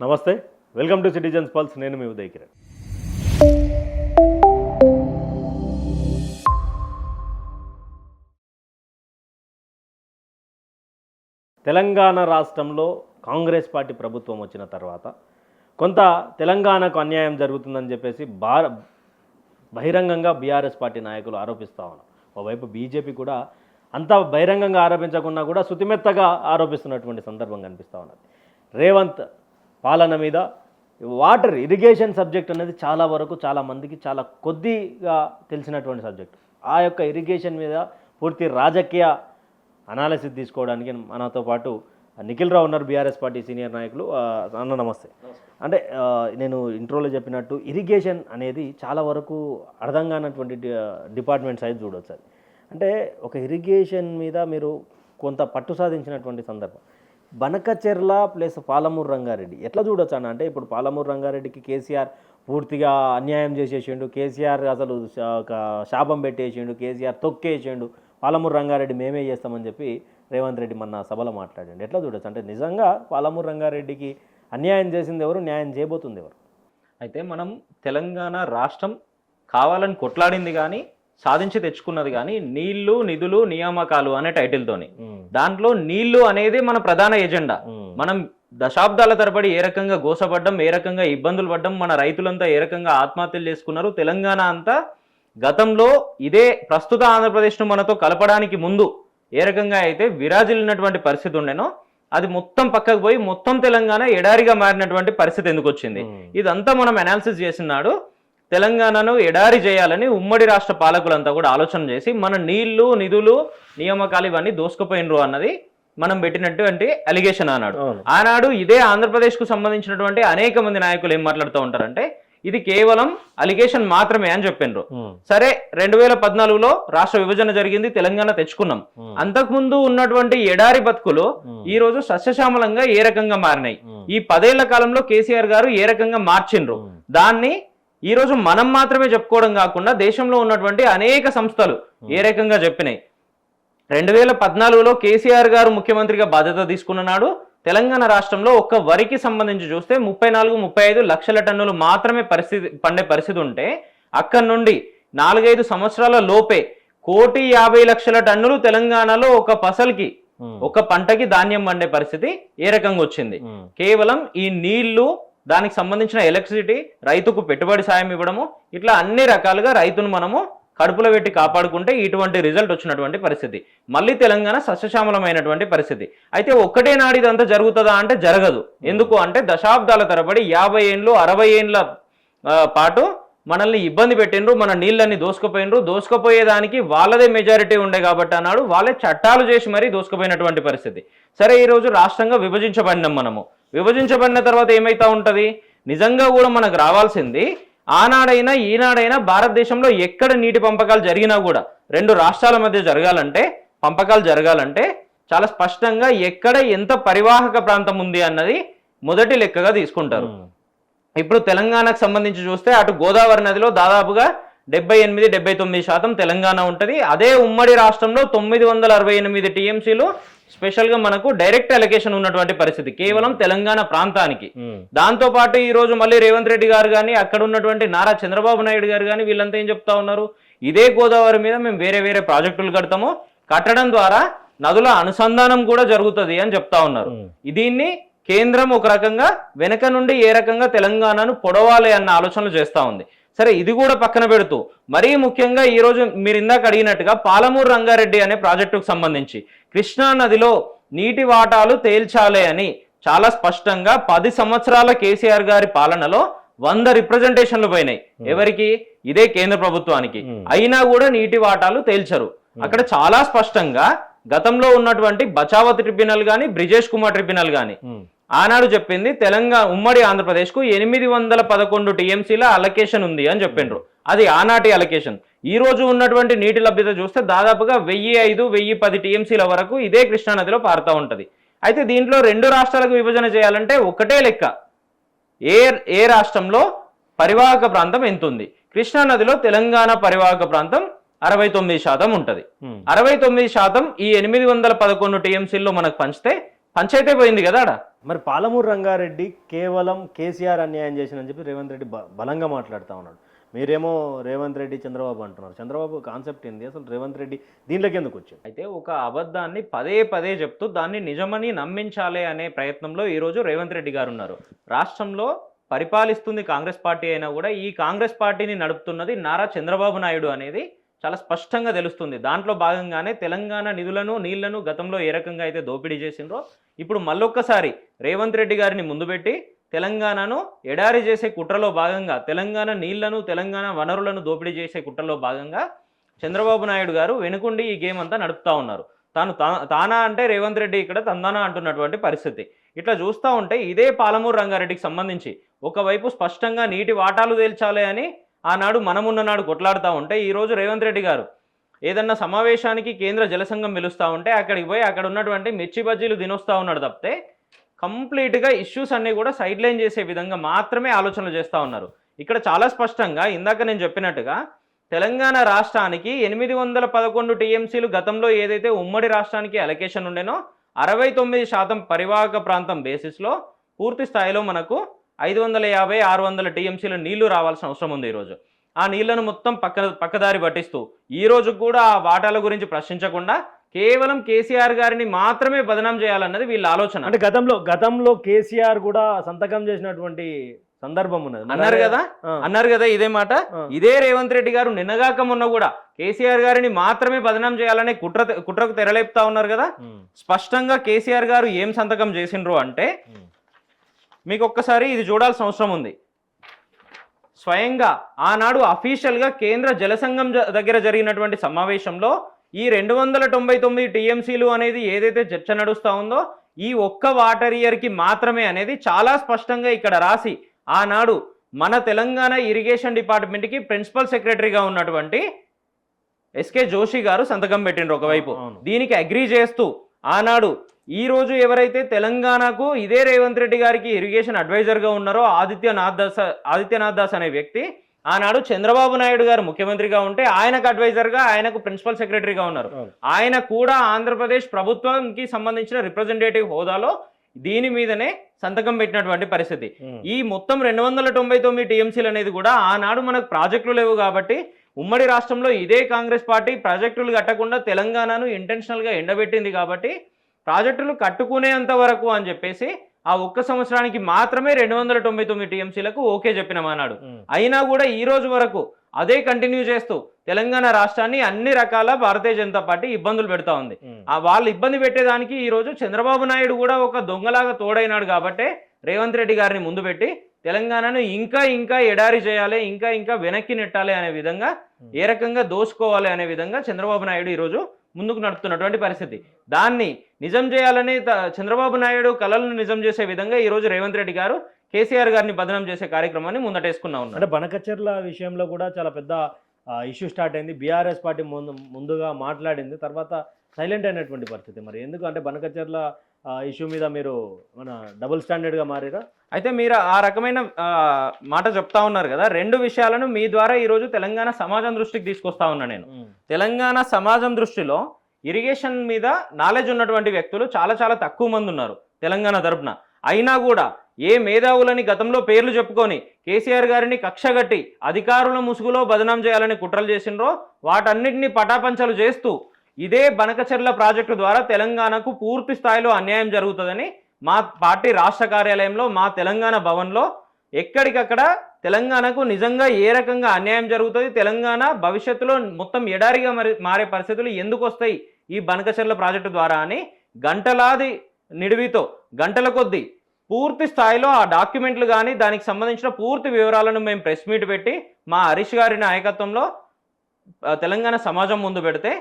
నమస్తే, welcome to citizens pulse. నేను మీ ఉదయ్ కిరణ్. తెలంగాణ రాష్ట్రంలో కాంగ్రెస్ పార్టీ ప్రభుత్వం వచ్చిన తర్వాత కొంత తెలంగాణకు అన్యాయం జరుగుతుందని చెప్పేసి బహిరంగంగా బీఆర్ఎస్ పార్టీ నాయకులు ఆరోపిస్తూ ఉన్నారు. ఓవైపు బీజేపీ కూడా అంత బహిరంగంగా ఆరోపించకుండా కూడా శుతిమెత్తగా ఆరోపిస్తున్నటువంటి సందర్భం కనిపిస్తూ ఉన్నది. రేవంత్ పాలన మీద వాటర్ ఇరిగేషన్ సబ్జెక్ట్ అనేది చాలా వరకు చాలామందికి చాలా కొద్దిగా తెలిసినటువంటి సబ్జెక్ట్. ఆ యొక్క ఇరిగేషన్ మీద పూర్తి రాజకీయ అనాలిసిస్ తీసుకోవడానికి మనతో పాటు నిఖిల్ రావు ఉన్నారు, బీఆర్ఎస్ పార్టీ సీనియర్ నాయకులు. అన్న నమస్తే. అంటే నేను ఇంట్రోలో చెప్పినట్టు ఇరిగేషన్ అనేది చాలా వరకు అర్థం కానటువంటి డిపార్ట్మెంట్ సైజ్ చూడవచ్చు. అది అంటే ఒక ఇరిగేషన్ మీద మీరు కొంత పట్టు సాధించినటువంటి సందర్భం. బనకచెర్ల ప్లస్ పాలమూరు రంగారెడ్డి ఎట్లా చూడొచ్చు అన్న? అంటే ఇప్పుడు పాలమూరు రంగారెడ్డికి కేసీఆర్ పూర్తిగా అన్యాయం చేసేసిండు, కేసీఆర్ అసలు శాపం పెట్టేసిండు, కేసీఆర్ తొక్కేసిండు, పాలమూరు రంగారెడ్డి మేమే చేస్తామని చెప్పి రేవంత్ రెడ్డి మొన్న సభలో మాట్లాడండి. ఎట్లా చూడొచ్చు? అంటే నిజంగా పాలమూరు రంగారెడ్డికి అన్యాయం చేసింది ఎవరు, న్యాయం చేయబోతుంది ఎవరు? అయితే మనం తెలంగాణ రాష్ట్రం కావాలని కొట్లాడింది కానీ సాధించి తెచ్చుకున్నది కానీ నీళ్లు, నిధులు, నియామకాలు అనే టైటిల్తోని. దాంట్లో నీళ్లు అనేది మన ప్రధాన ఎజెండా. మనం దశాబ్దాల తరబడి ఏ రకంగా గోసపడ్డం, ఏ రకంగా ఇబ్బందులు పడ్డం, మన రైతులంతా ఏ రకంగా ఆత్మహత్యలు చేసుకున్నారు. తెలంగాణ అంతా గతంలో ఇదే ప్రస్తుత ఆంధ్రప్రదేశ్ను మనతో కలపడానికి ముందు ఏ రకంగా అయితే విరాజిల్లినటువంటి పరిస్థితి ఉండేనో అది మొత్తం పక్కకు పోయి మొత్తం తెలంగాణ ఎడారిగా మారినటువంటి పరిస్థితి ఎందుకు వచ్చింది? ఇదంతా మనం అనాలిసిస్ చేసినాడు. తెలంగాణను ఎడారి చేయాలని ఉమ్మడి రాష్ట్ర పాలకులంతా కూడా ఆలోచన చేసి మన నీళ్లు, నిధులు, నియామకాలు ఇవన్నీ దోసుకుపోయినరు అన్నది మనం పెట్టినటువంటి అలిగేషన్ ఆనాడు ఇదే ఆంధ్రప్రదేశ్కు సంబంధించినటువంటి అనేక మంది నాయకులు ఏం మాట్లాడుతూ ఉంటారంటే ఇది కేవలం అలిగేషన్ మాత్రమే అని చెప్పినరు. సరే, 2014లో రాష్ట్ర విభజన జరిగింది, తెలంగాణ తెచ్చుకున్నాం. అంతకుముందు ఉన్నటువంటి ఎడారి బతుకులు ఈ రోజు సస్యశ్యామలంగా ఏ రకంగా మారినాయి, ఈ 10 ఏళ్ల కాలంలో కేసీఆర్ గారు ఏ రకంగా మార్చిండ్రు, దాన్ని ఈ రోజు మనం మాత్రమే చెప్పుకోవడం కాకుండా దేశంలో ఉన్నటువంటి అనేక సంస్థలు ఏ రకంగా చెప్పినాయి. 2014లో కేసీఆర్ గారు ముఖ్యమంత్రిగా బాధ్యత తీసుకున్నాడు. తెలంగాణ రాష్ట్రంలో ఒక్క వరికి సంబంధించి చూస్తే 34-35 లక్షల టన్నులు మాత్రమే పండే పరిస్థితి ఉంటే అక్కడి నుండి 4-5 సంవత్సరాల లోపే 1,50,00,000 టన్నులు తెలంగాణలో ఒక పసల్కి ఒక పంటకి ధాన్యం పండే పరిస్థితి ఏ రకంగా వచ్చింది? కేవలం ఈ నీళ్లు, దానికి సంబంధించిన ఎలక్ట్రిసిటీ, రైతుకు పెట్టుబడి సాయం ఇవ్వడము, ఇట్లా అన్ని రకాలుగా రైతును మనము కడుపులో పెట్టి కాపాడుకుంటే ఇటువంటి రిజల్ట్ వచ్చినటువంటి పరిస్థితి. మళ్ళీ తెలంగాణ సస్యశ్యామలమైనటువంటి పరిస్థితి. అయితే ఒక్కటే నాడు ఇదంతా జరుగుతుందా అంటే జరగదు. ఎందుకు అంటే దశాబ్దాల తరబడి 50 ఏళ్ళు 60 ఏళ్ళ పాటు మనల్ని ఇబ్బంది పెట్టినరు, మన నీళ్ళని దోసుకుపోయినరు. దోసుకుపోయేదానికి వాళ్ళదే మెజారిటీ ఉండే కాబట్టి అన్నాడు వాళ్ళే చట్టాలు చేసి మరీ దోసుకుపోయినటువంటి పరిస్థితి. సరే, ఈరోజు రాష్ట్రంగా విభజించబడినాం. మనము విభజించబడిన తర్వాత ఏమైతా ఉంటుంది? నిజంగా కూడా మనకు రావాల్సింది ఆనాడైనా ఈనాడైనా భారతదేశంలో ఎక్కడ నీటి పంపకాలు జరిగినా కూడా 2 రాష్ట్రాల మధ్య జరగాలంటే, పంపకాలు జరగాలంటే చాలా స్పష్టంగా ఎక్కడ ఎంత పరివాహక ప్రాంతం ఉంది అన్నది మొదటి లెక్కగా తీసుకుంటారు. ఇప్పుడు తెలంగాణకు సంబంధించి చూస్తే అటు గోదావరి నదిలో దాదాపుగా 78-79% తెలంగాణ ఉంటుంది. అదే ఉమ్మడి రాష్ట్రంలో 968 టీఎంసీలు స్పెషల్గా మనకు డైరెక్ట్ అలొకేషన్ ఉన్నటువంటి పరిస్థితి కేవలం తెలంగాణ ప్రాంతానికి. దాంతో పాటు ఈ రోజు మళ్ళీ రేవంత్ రెడ్డి గారు కానీ అక్కడ ఉన్నటువంటి నారా చంద్రబాబు నాయుడు గారు కానీ వీళ్ళంతా ఏం చెప్తా ఉన్నారు? ఇదే గోదావరి మీద మేము వేరే వేరే ప్రాజెక్టులు కడతాము, కట్టడం ద్వారా నదుల అనుసంధానం కూడా జరుగుతుంది అని చెప్తా ఉన్నారు. దీన్ని కేంద్రం ఒక రకంగా వెనక నుండి ఏ రకంగా తెలంగాణను పొడవాలి అన్న ఆలోచనలు చేస్తూ ఉంది. సరే, ఇది కూడా పక్కన పెడుతూ మరీ ముఖ్యంగా ఈరోజు మీరు ఇందాక అడిగినట్టుగా పాలమూరు రంగారెడ్డి అనే ప్రాజెక్టుకు సంబంధించి కృష్ణా నదిలో నీటి వాటాలు తేల్చాలి అని చాలా స్పష్టంగా 10 సంవత్సరాల కేసీఆర్ గారి పాలనలో 100 రిప్రజెంటేషన్లు పోయినాయి. ఎవరికి? ఇదే కేంద్ర ప్రభుత్వానికి. అయినా కూడా నీటి వాటాలు తేల్చరు. అక్కడ చాలా స్పష్టంగా గతంలో ఉన్నటువంటి బచావత్ ట్రిబ్యునల్ కానీ, బ్రిజేష్ కుమార్ ట్రిబ్యునల్ కానీ ఆనాడు చెప్పింది తెలంగాణ ఉమ్మడి ఆంధ్రప్రదేశ్కు 811 టీఎంసీల అలొకేషన్ ఉంది అని చెప్పిండ్రు. అది ఆనాటి అలొకేషన్. ఈ రోజు ఉన్నటువంటి నీటి లభ్యత చూస్తే దాదాపుగా 1005-1010 టీఎంసీల వరకు ఇదే కృష్ణానదిలో పారుతూ ఉంటుంది. అయితే దీంట్లో 2 రాష్ట్రాలకు విభజన చేయాలంటే ఒకటే లెక్క. ఏ రాష్ట్రంలో పరివాహక ప్రాంతం ఎంత ఉంది? కృష్ణానదిలో తెలంగాణ పరివాహక ప్రాంతం 69% ఉంటుంది. 69% ఈ 811 టీఎంసీల్లో మనకు పంచితే పంచైతే పోయింది కదా. మరి పాలమూరు రంగారెడ్డి కేవలం కేసీఆర్ అన్యాయం చేసినని చెప్పి రేవంత్ రెడ్డి బలంగా మాట్లాడుతూ ఉన్నాడు. మీరేమో రేవంత్ రెడ్డి చంద్రబాబు అంటున్నారు. చంద్రబాబు కాన్సెప్ట్ ఏంది అసలు? రేవంత్ రెడ్డి దీంట్లోకి ఎందుకు వచ్చాడు? అయితే ఒక అబద్ధాన్ని పదే పదే చెప్తూ దాన్ని నిజమని నమ్మించాలి అనే ప్రయత్నంలో ఈరోజు రేవంత్ రెడ్డి గారు ఉన్నారు. రాష్ట్రంలో పరిపాలిస్తుంది కాంగ్రెస్ పార్టీ అయినా కూడా ఈ కాంగ్రెస్ పార్టీని నడుపుతున్నది నారా చంద్రబాబు నాయుడు అనేది చాలా స్పష్టంగా తెలుస్తుంది. దాంట్లో భాగంగానే తెలంగాణ నిధులను నీళ్లను గతంలో ఏ రకంగా అయితే దోపిడీ చేసిండ్రో ఇప్పుడు మళ్ళొక్కసారి రేవంత్ రెడ్డి గారిని ముందు పెట్టి తెలంగాణను ఎడారి చేసే కుట్రలో భాగంగా, తెలంగాణ నీళ్లను తెలంగాణ వనరులను దోపిడీ చేసే కుట్రలో భాగంగా చంద్రబాబు నాయుడు గారు వెనుకుండి ఈ గేమ్ అంతా నడుపుతా ఉన్నారు. తానా అంటే రేవంత్ రెడ్డి ఇక్కడ తందానా అంటున్నటువంటి పరిస్థితి. ఇట్లా చూస్తూ ఉంటే ఇదే పాలమూరు రంగారెడ్డికి సంబంధించి ఒకవైపు స్పష్టంగా నీటి వాటాలు తేల్చాలి అని ఆనాడు మనమున్న నాడు కొట్లాడుతూ ఉంటే ఈరోజు రేవంత్ రెడ్డి గారు ఏదన్నా సమావేశానికి కేంద్ర జలసంఘం పిలుస్తూ ఉంటే అక్కడికి పోయి అక్కడ ఉన్నటువంటి మిర్చి బజ్జీలు తినొస్తూ ఉన్నాడు తప్పితే కంప్లీట్గా ఇష్యూస్ అన్నీ కూడా సైడ్ లైన్ చేసే విధంగా మాత్రమే ఆలోచనలు చేస్తూ ఉన్నారు. ఇక్కడ చాలా స్పష్టంగా ఇందాక నేను చెప్పినట్టుగా తెలంగాణ రాష్ట్రానికి 811 టీఎంసీలు గతంలో ఏదైతే ఉమ్మడి రాష్ట్రానికి అలొకేషన్ ఉండేనో 69% పరివాహక ప్రాంతం బేసిస్లో పూర్తి స్థాయిలో మనకు 550, 600 టీఎంసీలు నీళ్లు రావాల్సిన అవసరం ఉంది. ఈరోజు ఆ నీళ్లను మొత్తం పక్కదారి పట్టిస్తూ ఈరోజు కూడా ఆ వాటాల గురించి ప్రశ్నించకుండా కేవలం కేసీఆర్ గారిని మాత్రమే బదనాం చేయాలన్నది వీళ్ళ ఆలోచన. అంటే గతంలో కేసీఆర్ కూడా సంతకం చేసినటువంటి సందర్భం ఉన్నది అన్నారు కదా ఇదే మాట. ఇదే రేవంత్ రెడ్డి గారు నిన్నగాక మొన్న కూడా కేసీఆర్ గారిని మాత్రమే బదనాం చేయాలనే కుట్రకు తెరలేపుతా ఉన్నారు కదా. స్పష్టంగా కేసీఆర్ గారు ఏం సంతకం చేసిండ్రు అంటే మీకు ఒక్కసారి ఇది చూడాల్సిన అవసరం ఉంది. స్వయంగా ఆనాడు అఫీషియల్గా కేంద్ర జలసంఘం దగ్గర జరిగినటువంటి సమావేశంలో ఈ 299 టీఎంసీలు అనేది ఏదైతే చర్చ నడుస్తూ ఉందో ఈ ఒక్క వాటర్ ఇయర్కి మాత్రమే అనేది చాలా స్పష్టంగా ఇక్కడ రాసి ఆనాడు మన తెలంగాణ ఇరిగేషన్ డిపార్ట్మెంట్కి ప్రిన్సిపల్ సెక్రటరీగా ఉన్నటువంటి ఎస్కే జోషి గారు సంతకం పెట్టిండ్రు ఒకవైపు. దీనికి అగ్రీ చేస్తూ ఆనాడు ఈ రోజు ఎవరైతే తెలంగాణకు ఇదే రేవంత్ రెడ్డి గారికి ఇరిగేషన్ అడ్వైజర్గా ఉన్నారో ఆదిత్యనాథ్ దాస్ అనే వ్యక్తి ఆనాడు చంద్రబాబు నాయుడు గారు ముఖ్యమంత్రిగా ఉంటే ఆయనకు అడ్వైజర్గా, ఆయనకు ప్రిన్సిపల్ సెక్రటరీగా ఉన్నారు. ఆయన కూడా ఆంధ్రప్రదేశ్ ప్రభుత్వంకి సంబంధించిన రిప్రజెంటేటివ్ హోదాలో దీని మీదనే సంతకం పెట్టినటువంటి పరిస్థితి. ఈ మొత్తం 299 టీఎంసీలు అనేది కూడా ఆనాడు మనకు ప్రాజెక్టులు లేవు కాబట్టి ఉమ్మడి రాష్ట్రంలో ఇదే కాంగ్రెస్ పార్టీ ప్రాజెక్టులు కట్టకుండా తెలంగాణను ఇంటెన్షనల్గా ఎండబెట్టింది కాబట్టి ప్రాజెక్టులు కట్టుకునేంత వరకు అని చెప్పేసి ఆ ఒక్క సంవత్సరానికి మాత్రమే 299 టీఎంసీలకు ఓకే చెప్పినామన్నాడు. అయినా కూడా ఈ రోజు వరకు అదే కంటిన్యూ చేస్తూ తెలంగాణ రాష్ట్రాన్ని అన్ని రకాల భారతీయ జనతా పార్టీ ఇబ్బందులు పెడతా ఉంది. వాళ్ళు ఇబ్బంది పెట్టేదానికి ఈ రోజు చంద్రబాబు నాయుడు కూడా ఒక దొంగలాగా తోడైనాడు కాబట్టి రేవంత్ రెడ్డి గారిని ముందు పెట్టి తెలంగాణను ఇంకా ఎడారి చేయాలి, ఇంకా వెనక్కి నెట్టాలి అనే విధంగా, ఏ రకంగా దోసుకోవాలి అనే విధంగా చంద్రబాబు నాయుడు ఈరోజు ముందుకు నడుపుతున్నటువంటి పరిస్థితి. దాన్ని నిజం చేయాలని చంద్రబాబు నాయుడు కలలను నిజం చేసే విధంగా ఈరోజు రేవంత్ రెడ్డి గారు కేసీఆర్ గారిని బదనాం చేసే కార్యక్రమాన్ని ముందటేసుకున్నా ఉన్నారు. అంటే బనకచెర్ల విషయంలో కూడా చాలా పెద్ద ఇష్యూ స్టార్ట్ అయింది. బీఆర్ఎస్ పార్టీ ముందుగా మాట్లాడింది, తర్వాత సైలెంట్ అయినటువంటి పరిస్థితి. మరి ఎందుకు అంటే బనకచెర్ల ఇష్యూ మీద మీరు మన డబుల్ స్టాండర్డ్గా మారారా? అయితే మీరు ఆ రకమైన మాట చెప్తా ఉన్నారు కదా. రెండు విషయాలను మీ ద్వారా ఈరోజు తెలంగాణ సమాజం దృష్టికి తీసుకొస్తా ఉన్నా నేను. తెలంగాణ సమాజం దృష్టిలో ఇరిగేషన్ మీద నాలెడ్జ్ ఉన్నటువంటి వ్యక్తులు చాలా తక్కువ మంది ఉన్నారు తెలంగాణ తరపున. అయినా కూడా ఏ మేధావులని గతంలో పేర్లు చెప్పుకొని కేసీఆర్ గారిని కక్షగట్టి అధికారుల ముసుగులో బదనాం చేయాలని కుట్రలు చేసిండ్రో వాటన్నిటిని పటాపంచలు చేస్తూ ఇదే బనకచెర్ల ప్రాజెక్టు ద్వారా తెలంగాణకు పూర్తి స్థాయిలో అన్యాయం జరుగుతుందని మా పార్టీ రాష్ట్ర కార్యాలయంలో మా తెలంగాణ భవన్లో ఎక్కడికక్కడ తెలంగాణకు నిజంగా ఏ రకంగా అన్యాయం జరుగుతుంది, తెలంగాణ భవిష్యత్తులో మొత్తం ఎడారిగా మారే పరిస్థితులు ఎందుకు వస్తాయి ఈ బనకచెర్ల ప్రాజెక్టు ద్వారా అని గంటలాది నిడివితో గంటల కొద్దీ పూర్తి స్థాయిలో ఆ డాక్యుమెంట్లు కానీ దానికి సంబంధించిన పూర్తి వివరాలను మేము ప్రెస్ మీట్ పెట్టి మా హరీష్ గారి నాయకత్వంలో తెలంగాణ సమాజం ముందు పెడితే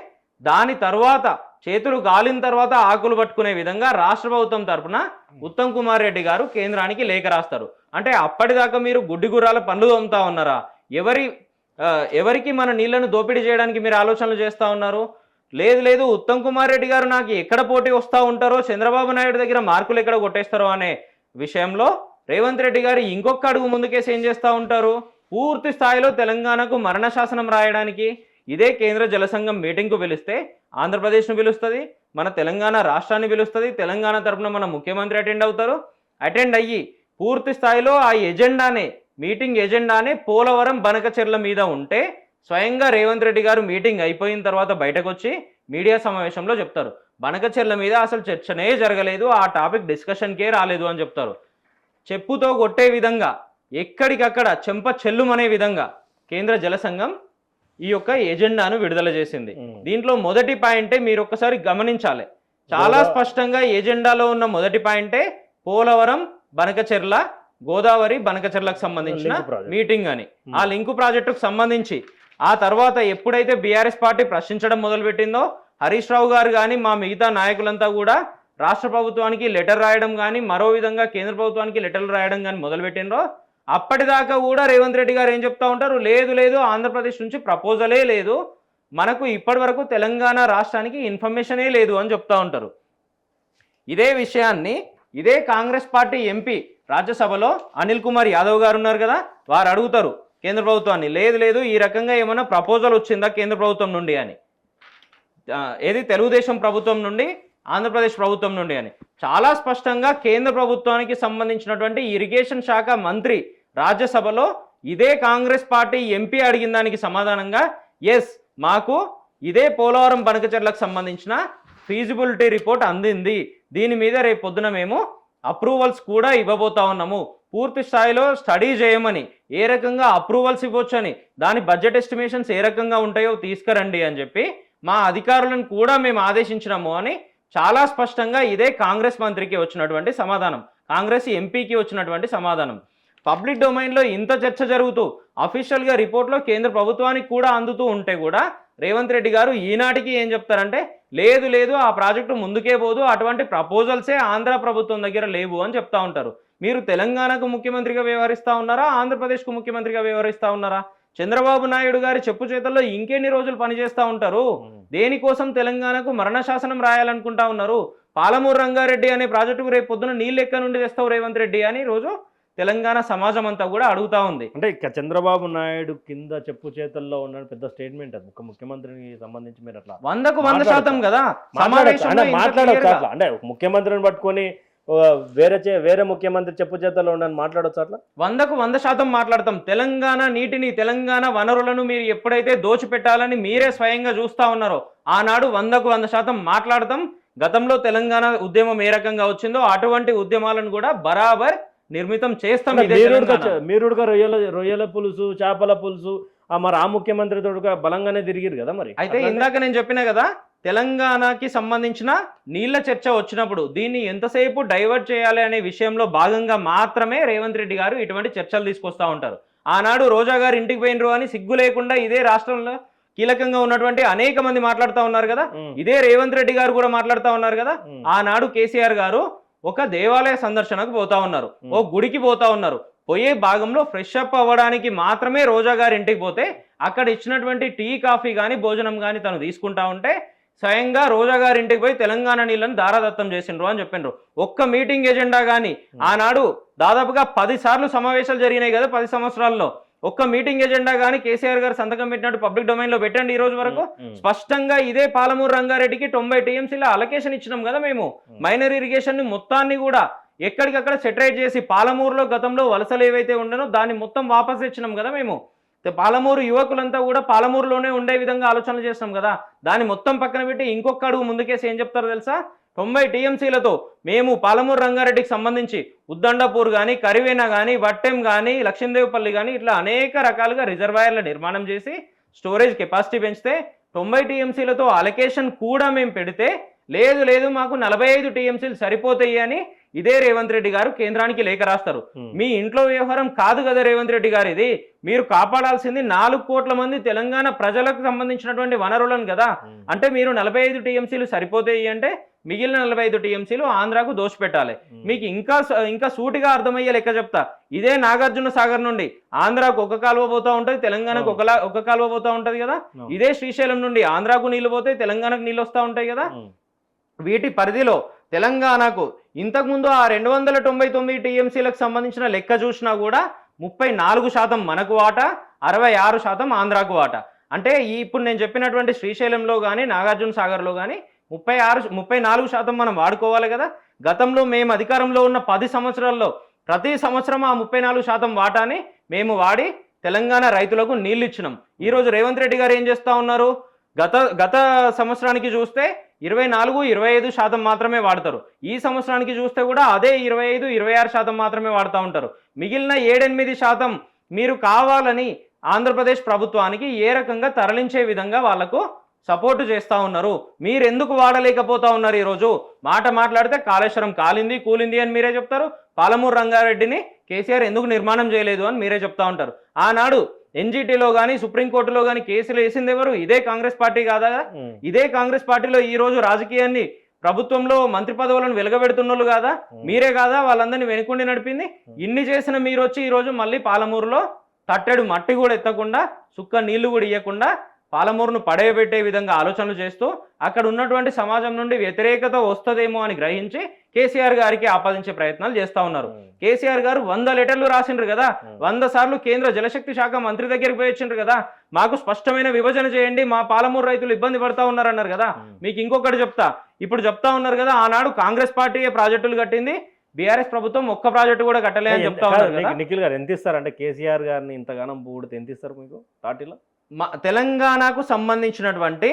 దాని తర్వాత చేతులు గాలిన తర్వాత ఆకులు పట్టుకునే విధంగా రాష్ట్ర ప్రభుత్వం తరఫున ఉత్తమ్ కుమార్ రెడ్డి గారు కేంద్రానికి లేఖ రాస్తారు. అంటే అప్పటిదాకా మీరు గుడ్డి గుర్రాల పనులు తోముతా ఉన్నారా? ఎవరికి మన నీళ్లను దోపిడీ చేయడానికి మీరు ఆలోచనలు చేస్తూ ఉన్నారు? లేదు ఉత్తమ్ కుమార్ రెడ్డి గారు నాకు ఎక్కడ పోటీ వస్తూ ఉంటారో, చంద్రబాబు నాయుడు దగ్గర మార్కులు ఎక్కడ కొట్టేస్తారో అనే విషయంలో రేవంత్ రెడ్డి గారు ఇంకొక అడుగు ముందుకేసి ఏం చేస్తూ ఉంటారు? పూర్తి స్థాయిలో తెలంగాణకు మరణ శాసనం రాయడానికి ఇదే కేంద్ర జలసంఘం మీటింగ్కు పిలిస్తే ఆంధ్రప్రదేశ్ను పిలుస్తుంది, మన తెలంగాణ రాష్ట్రాన్ని పిలుస్తుంది, తెలంగాణ తరపున మన ముఖ్యమంత్రి అటెండ్ అవుతారు. అటెండ్ అయ్యి పూర్తి స్థాయిలో ఆ ఎజెండానే, మీటింగ్ ఎజెండానే పోలవరం బనకచెర్ల మీద ఉంటే స్వయంగా రేవంత్ రెడ్డి గారు మీటింగ్ అయిపోయిన తర్వాత బయటకు వచ్చి మీడియా సమావేశంలో చెప్తారు, బనకచెర్ల మీద అసలు చర్చనే జరగలేదు, ఆ టాపిక్ డిస్కషన్కే రాలేదు అని చెప్తారు. చెప్పుతో కొట్టే విధంగా, ఎక్కడికక్కడ చెంప చెల్లుమనే విధంగా కేంద్ర జల సంఘం ఈ యొక్క ఎజెండాను విడుదల చేసింది. దీంట్లో మొదటి పాయింటే మీరు ఒక్కసారి గమనించాలి, చాలా స్పష్టంగా ఎజెండాలో ఉన్న మొదటి పాయింటే పోలవరం బనకచెర్ల, గోదావరి బనకచెర్లకు సంబంధించిన మీటింగ్ అని. ఆ లింకు ప్రాజెక్టుకు సంబంధించి ఆ తర్వాత ఎప్పుడైతే బీఆర్ఎస్ పార్టీ ప్రశ్నించడం మొదలుపెట్టిందో, హరీష్ రావు గారు కానీ మా మిగతా నాయకులంతా కూడా రాష్ట్ర ప్రభుత్వానికి లెటర్ రాయడం కానీ, మరో విధంగా కేంద్ర ప్రభుత్వానికి లెటర్లు రాయడం కానీ మొదలుపెట్టినరో, అప్పటిదాకా కూడా రేవంత్ రెడ్డి గారు ఏం చెప్తా ఉంటారు, లేదు లేదు ఆంధ్రప్రదేశ్ నుంచి ప్రపోజలే లేదు, మనకు ఇప్పటి వరకు తెలంగాణ రాష్ట్రానికి ఇన్ఫర్మేషనే లేదు అని చెప్తా ఉంటారు. ఇదే విషయాన్ని ఇదే కాంగ్రెస్ పార్టీ ఎంపీ రాజ్యసభలో అనిల్ కుమార్ యాదవ్ గారు ఉన్నారు కదా, వారు అడుగుతారు కేంద్ర ప్రభుత్వాన్ని, లేదు లేదు ఈ రకంగా ఏమైనా ప్రపోజల్ వచ్చిందా కేంద్ర ప్రభుత్వం నుండి అని, ఏది తెలుగుదేశం ప్రభుత్వం నుండి, ఆంధ్రప్రదేశ్ ప్రభుత్వం నుండి అని. చాలా స్పష్టంగా కేంద్ర ప్రభుత్వానికి సంబంధించినటువంటి ఇరిగేషన్ శాఖ మంత్రి రాజ్యసభలో ఇదే కాంగ్రెస్ పార్టీ ఎంపీ అడిగిన దానికి సమాధానంగా, ఎస్ మాకు ఇదే పోలవరం బనకచెర్లకు సంబంధించిన ఫీజిబిలిటీ రిపోర్ట్ అందింది, దీని మీద రేపు పొద్దున మేము అప్రూవల్స్ కూడా ఇవ్వబోతా ఉన్నాము, పూర్తి స్థాయిలో స్టడీ చేయమని, ఏ రకంగా అప్రూవల్స్ ఇవ్వచ్చని, దాని బడ్జెట్ ఎస్టిమేషన్స్ ఏ రకంగా ఉంటాయో తీసుకురండి అని చెప్పి మా అధికారులను కూడా మేము ఆదేశించినాము అని చాలా స్పష్టంగా ఇదే కాంగ్రెస్ మంత్రికి వచ్చినటువంటి సమాధానం, కాంగ్రెస్ ఎంపీకి వచ్చినటువంటి సమాధానం. పబ్లిక్ డొమైన్లో ఇంత చర్చ జరుగుతూ అఫీషియల్గా రిపోర్ట్లో కేంద్ర ప్రభుత్వానికి కూడా అందుతూ ఉంటే కూడా రేవంత్ రెడ్డి గారు ఈనాటికి ఏం చెప్తారంటే, లేదు లేదు ఆ ప్రాజెక్టు ముందుకే పోదు, అటువంటి ప్రపోజల్సే ఆంధ్ర ప్రభుత్వం దగ్గర లేవు అని చెప్తా ఉంటారు. మీరు తెలంగాణకు ముఖ్యమంత్రిగా వ్యవహరిస్తూ ఉన్నారా, ఆంధ్రప్రదేశ్కు ముఖ్యమంత్రిగా వ్యవహరిస్తూ ఉన్నారా? చంద్రబాబు నాయుడు గారి చెప్పు చేతల్లో ఇంకెన్ని రోజులు పనిచేస్తూ ఉంటారు? దేనికోసం తెలంగాణకు మరణ శాసనం రాయాలనుకుంటా ఉన్నారు? పాలమూరు రంగారెడ్డి అనే ప్రాజెక్టుకు రేపు పొద్దున నీళ్ళు ఎక్క నుండి తెస్తావు రేవంత్ రెడ్డి అని రోజు తెలంగాణ సమాజం అంతా కూడా అడుగుతా ఉంది. అంటే ఇక చంద్రబాబు నాయుడు కింద చెప్పు చేతల్లో ఉన్న పెద్ద స్టేట్మెంట్ అది, ముఖ్యమంత్రికి సంబంధించి మీరు అట్లా 100% కదా మాట్లాడచ్చు అట్లా, అంటే ముఖ్యమంత్రిని పట్టుకొని వేరే ముఖ్యమంత్రి చెప్పు చేతల్లో ఉండని మాట్లాడచ్చు అట్లా 100% మాట్లాడతాం. తెలంగాణ నీటిని, తెలంగాణ వనరులను మీరు ఎప్పుడైతే దోచిపెట్టాలని మీరే స్వయంగా చూస్తా ఉన్నారో ఆనాడు 100% మాట్లాడతాం. గతంలో తెలంగాణ ఉద్యమం ఏ రకంగా వచ్చిందో అటువంటి ఉద్యమాలను కూడా బరాబర్ నిర్మితం చేస్తాం. మీరుగా రొయ్యల పులుసు, చేపల పులుసు మరి ఆ ముఖ్యమంత్రి తోడుగా బలంగానే తిరిగిరు కదా. మరి అయితే ఇందాక నేను చెప్పినా కదా, తెలంగాణకి సంబంధించిన నీళ్ల చర్చ వచ్చినప్పుడు దీన్ని ఎంతసేపు డైవర్ట్ చేయాలి అనే విషయంలో భాగంగా మాత్రమే రేవంత్ రెడ్డి గారు ఇటువంటి చర్చలు తీసుకొస్తా ఉంటారు. ఆనాడు రోజా గారు ఇంటికి పోయినరు అని సిగ్గు లేకుండా ఇదే రాష్ట్రంలో కీలకంగా ఉన్నటువంటి అనేక మంది మాట్లాడుతూ ఉన్నారు కదా, ఇదే రేవంత్ రెడ్డి గారు కూడా మాట్లాడుతూ ఉన్నారు కదా. ఆనాడు కేసీఆర్ గారు ఒక దేవాలయ సందర్శనకు పోతా ఉన్నారు, ఓ గుడికి పోతా ఉన్నారు, పోయే భాగంలో ఫ్రెష్ అప్ అవ్వడానికి మాత్రమే రోజా గారి ఇంటికి పోతే అక్కడ ఇచ్చినటువంటి టీ కాఫీ కానీ భోజనం కానీ తను తీసుకుంటా ఉంటే స్వయంగా రోజా గారి ఇంటికి పోయి తెలంగాణ నీళ్ళని దారాదత్తం చేసిండ్రు అని చెప్పిండ్రు. ఒక్క మీటింగ్ ఎజెండా కానీ ఆనాడు దాదాపుగా 10 సార్లు సమావేశాలు జరిగినాయి కదా 10 సంవత్సరాల్లో, ఒక్క మీటింగ్ ఎజెండా కానీ కేసీఆర్ గారు సంతకం పెట్టినట్టు పబ్లిక్ డొమైన్ లో పెట్టండి. ఈ రోజు వరకు స్పష్టంగా ఇదే పాలమూరు రంగారెడ్డికి 90 TMCల అలొకేషన్ ఇచ్చినాం కదా మేము. మైనర్ ఇరిగేషన్ ని మొత్తాన్ని కూడా ఎక్కడికక్కడ సెటరేట్ చేసి పాలమూరులో గతంలో వలసలు ఏవైతే ఉండనో దాన్ని మొత్తం వాపస్ ఇచ్చినాం కదా మేము. పాలమూరు యువకులంతా కూడా పాలమూరులోనే ఉండే విధంగా ఆలోచనలు చేస్తాం కదా. దాన్ని మొత్తం పక్కన పెట్టి ఇంకొక అడుగు ముందుకేసి ఏం చెప్తారో తెలుసా, 90 TMCలతో మేము పాలమూరు రంగారెడ్డికి సంబంధించి ఉద్దండపూర్ కానీ, కరివేనా కానీ, వట్టెం కానీ, లక్ష్మీదేవిపల్లి కానీ ఇట్లా అనేక రకాలుగా రిజర్వాయర్ల నిర్మాణం చేసి స్టోరేజ్ కెపాసిటీ పెంచితే 90 TMCలతో అలొకేషన్ కూడా మేము పెడితే లేదు లేదు మాకు 45 TMCలు సరిపోతాయి అని ఇదే రేవంత్ రెడ్డి గారు కేంద్రానికి లేఖ రాస్తారు. మీ ఇంట్లో వ్యవహారం కాదు కదా రేవంత్ రెడ్డి గారు, ఇది మీరు కాపాడాల్సింది 4 కోట్ల మంది తెలంగాణ ప్రజలకు సంబంధించినటువంటి వనరులను కదా. అంటే మీరు 45 TMCలు సరిపోతాయి అంటే మిగిలిన 45 TMCలు ఆంధ్రాకు దోషపెట్టాలి. మీకు ఇంకా సూటిగా అర్థమయ్యే లెక్క చెప్తా, ఇదే నాగార్జున సాగర్ నుండి ఆంధ్రాకు ఒక కాలువ పోతా ఉంటది, తెలంగాణకు ఒక కాలువ పోతా ఉంటది కదా. ఇదే శ్రీశైలం నుండి ఆంధ్రాకు నీళ్లు పోతాయి, తెలంగాణకు నీళ్ళు వస్తూ ఉంటాయి కదా. వీటి పరిధిలో తెలంగాణకు ఇంతకుముందు ఆ 299 TMCలకు సంబంధించిన లెక్క చూసినా కూడా 34% మనకు వాటా, 66% ఆంధ్రాకు వాటా. అంటే ఇప్పుడు నేను చెప్పినటువంటి శ్రీశైలంలో కానీ నాగార్జున సాగర్లో కానీ 34% మనం వాడుకోవాలి కదా. గతంలో మేము అధికారంలో ఉన్న 10 సంవత్సరాల్లో ప్రతి సంవత్సరం ఆ 34% వాటాని మేము వాడి తెలంగాణ రైతులకు నీళ్ళు ఇచ్చినాం. ఈరోజు రేవంత్ రెడ్డి గారు ఏం చేస్తూ ఉన్నారు, గత సంవత్సరానికి చూస్తే 24-25% మాత్రమే వాడతారు. ఈ సంవత్సరానికి చూస్తే కూడా అదే 25-26% మాత్రమే వాడుతూ ఉంటారు. మిగిలిన 7-8% మీరు కావాలని ఆంధ్రప్రదేశ్ ప్రభుత్వానికి ఏ రకంగా తరలించే విధంగా వాళ్లకు సపోర్టు చేస్తూ ఉన్నారు. మీరు ఎందుకు వాడలేకపోతా ఉన్నారు? ఈరోజు మాట్లాడితే కాళేశ్వరం కాలింది కూలింది అని మీరే చెప్తారు. పాలమూరు రంగారెడ్డిని కేసీఆర్ ఎందుకు నిర్మాణం చేయలేదు అని మీరే చెప్తా ఉంటారు. ఆనాడు ఎన్జిటిలో కానీ సుప్రీంకోర్టులో కానీ కేసులు వేసింది ఎవరు? ఇదే కాంగ్రెస్ పార్టీ కాదా? ఇదే కాంగ్రెస్ పార్టీలో ఈ రోజు రాజకీయాన్ని ప్రభుత్వంలో మంత్రి పదవులను వెలగబెడుతున్నోళ్ళు కాదా? మీరే కాదా వాళ్ళందరినీ వెనుకుండి నడిపింది? ఇన్ని చేసిన మీరు వచ్చి ఈరోజు మళ్ళీ పాలమూరులో తట్టెడు మట్టి కూడా ఎత్తకుండా సుక్క నీళ్లు కూడా ఇవ్వకుండా పాలమూరును పడేయబెట్టే విధంగా ఆలోచనలు చేస్తూ అక్కడ ఉన్నటువంటి సమాజం నుండి వ్యతిరేకత వస్తుందేమో అని గ్రహించి కేసీఆర్ గారికి ఆపాదించే ప్రయత్నాలు చేస్తూ ఉన్నారు. కేసీఆర్ గారు 100 లెటర్లు రాసిండ్రు కదా, 100 సార్లు కేంద్ర జలశక్తి శాఖ మంత్రి దగ్గరికి పోయి వచ్చిండ్రు కదా, మాకు స్పష్టమైన విభజన చేయండి, మా పాలమూరు రైతులు ఇబ్బంది పడతా ఉన్నారన్నారు కదా. మీకు ఇంకొకటి ఇప్పుడు చెప్తా ఉన్నారు కదా, ఆనాడు కాంగ్రెస్ పార్టీ ప్రాజెక్టులు కట్టింది, బీఆర్ఎస్ ప్రభుత్వం ఒక్క ప్రాజెక్టు కూడా కట్టలే అని చెప్తా ఉన్నారు కదా. నిఖిల్ గారు ఎంత ఇస్తారు అంటే కేసీఆర్ గారిని ఇంతగానం పూడితే ఎంత ఇస్తారు మీకు పార్టీలో? తెలంగాణకు సంబంధించినటువంటి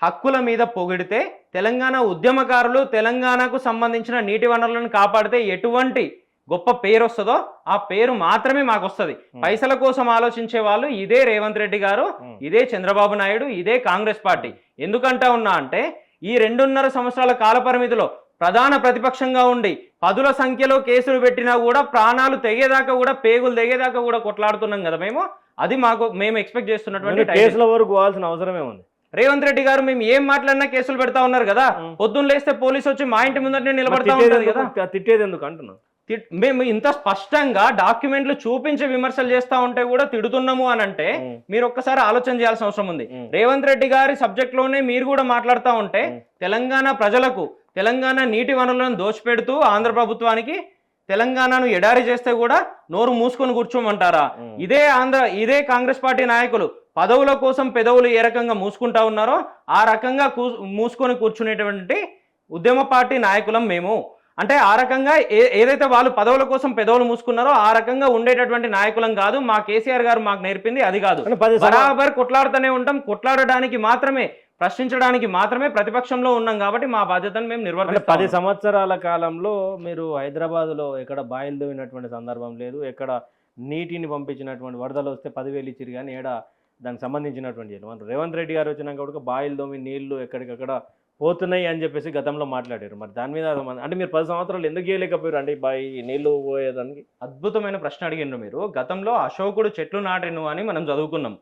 హక్కుల మీద పొగిడితే, తెలంగాణ ఉద్యమకారులు తెలంగాణకు సంబంధించిన నీటి వనరులను కాపాడితే ఎటువంటి గొప్ప పేరు వస్తుందో ఆ పేరు మాత్రమే మాకు వస్తుంది. పైసల కోసం ఆలోచించే వాళ్ళు ఇదే రేవంత్ రెడ్డి గారు, ఇదే చంద్రబాబు నాయుడు, ఇదే కాంగ్రెస్ పార్టీ. ఎందుకంటా ఉన్నా అంటే ఈ 2.5 సంవత్సరాల కాల పరిమితిలో ప్రధాన ప్రతిపక్షంగా ఉండి 10ల సంఖ్యలో కేసులు పెట్టినా కూడా ప్రాణాలు తెగేదాకా కూడా పేగులు తెగేదాకా కూడా కొట్లాడుతున్నాం కదా మేము. అది మేము ఎక్స్పెక్ట్ చేస్తున్నటువంటి కేసుల వరకు పోవాల్సిన అవసరమే ఉంది. రేవంత్ రెడ్డి గారు మేము ఏం మాట్లాడినా కేసులు పెడతా ఉన్నారు కదా. పొద్దున్న లేస్తే పోలీసు వచ్చి మా ఇంటి ముందర నిలబడతా ఉంటారు కదా. తిట్టేది ఎందుకు అంటున్నాను? మేము ఇంత స్పష్టంగా డాక్యుమెంట్లు చూపించి విమర్శలు చేస్తా ఉంటే కూడా తిడుతున్నాము అని అంటే మీరు ఒక్కసారి ఆలోచన చేయాల్సిన అవసరం ఉంది. రేవంత్ రెడ్డి గారి సబ్జెక్ట్ లోనే మీరు కూడా మాట్లాడుతూ ఉంటే తెలంగాణ ప్రజలకు తెలంగాణ నీటి వనరులను దోచిపెడుతూ ఆంధ్ర ప్రభుత్వానికి తెలంగాణను ఎడారి చేస్తే కూడా నోరు మూసుకొని కూర్చోమంటారా? ఇదే కాంగ్రెస్ పార్టీ నాయకులు పదవుల కోసం పెదవులు ఏ రకంగా మూసుకుంటా ఉన్నారో ఆ రకంగా మూసుకొని కూర్చునేటువంటి ఉద్యమ పార్టీ నాయకులం మేము. అంటే ఆ రకంగా ఏదైతే వాళ్ళు పదవుల కోసం పెదవులు మూసుకున్నారో ఆ రకంగా ఉండేటటువంటి నాయకులం కాదు. మా కేసీఆర్ గారు మాకు నేర్పింది అది కాదు. బరాబర్ కొట్లాడుతూనే ఉంటాం. కొట్లాడడానికి మాత్రమే, ప్రశ్నించడానికి మాత్రమే ప్రతిపక్షంలో ఉన్నాం కాబట్టి మా బాధ్యతను మేము నిర్వర్తిస్తాం. 10 సంవత్సరాల కాలంలో మీరు హైదరాబాద్లో ఎక్కడ బాయిలు దోవినటువంటి సందర్భం లేదు, ఎక్కడ నీటిని పంపించినటువంటి వరదలు వస్తే 10,000 ఇచ్చిరు కానీ ఏడా దానికి సంబంధించినటువంటి రేవంత్ రెడ్డి గారు వచ్చినాక కూడా బాయిలు దోమి నీళ్లు ఎక్కడికక్కడ పోతున్నాయి అని చెప్పేసి గతంలో మాట్లాడారు. మరి దాని మీద అంటే మీరు 10 సంవత్సరాలు ఎందుకు చేయలేకపోయారు అంటే బాయి నీళ్లు పోయేదానికి? అద్భుతమైన ప్రశ్న అడిగిండ్రు మీరు. గతంలో అశోకుడు చెట్లు నాటెను అని మనం చదువుకున్నాం.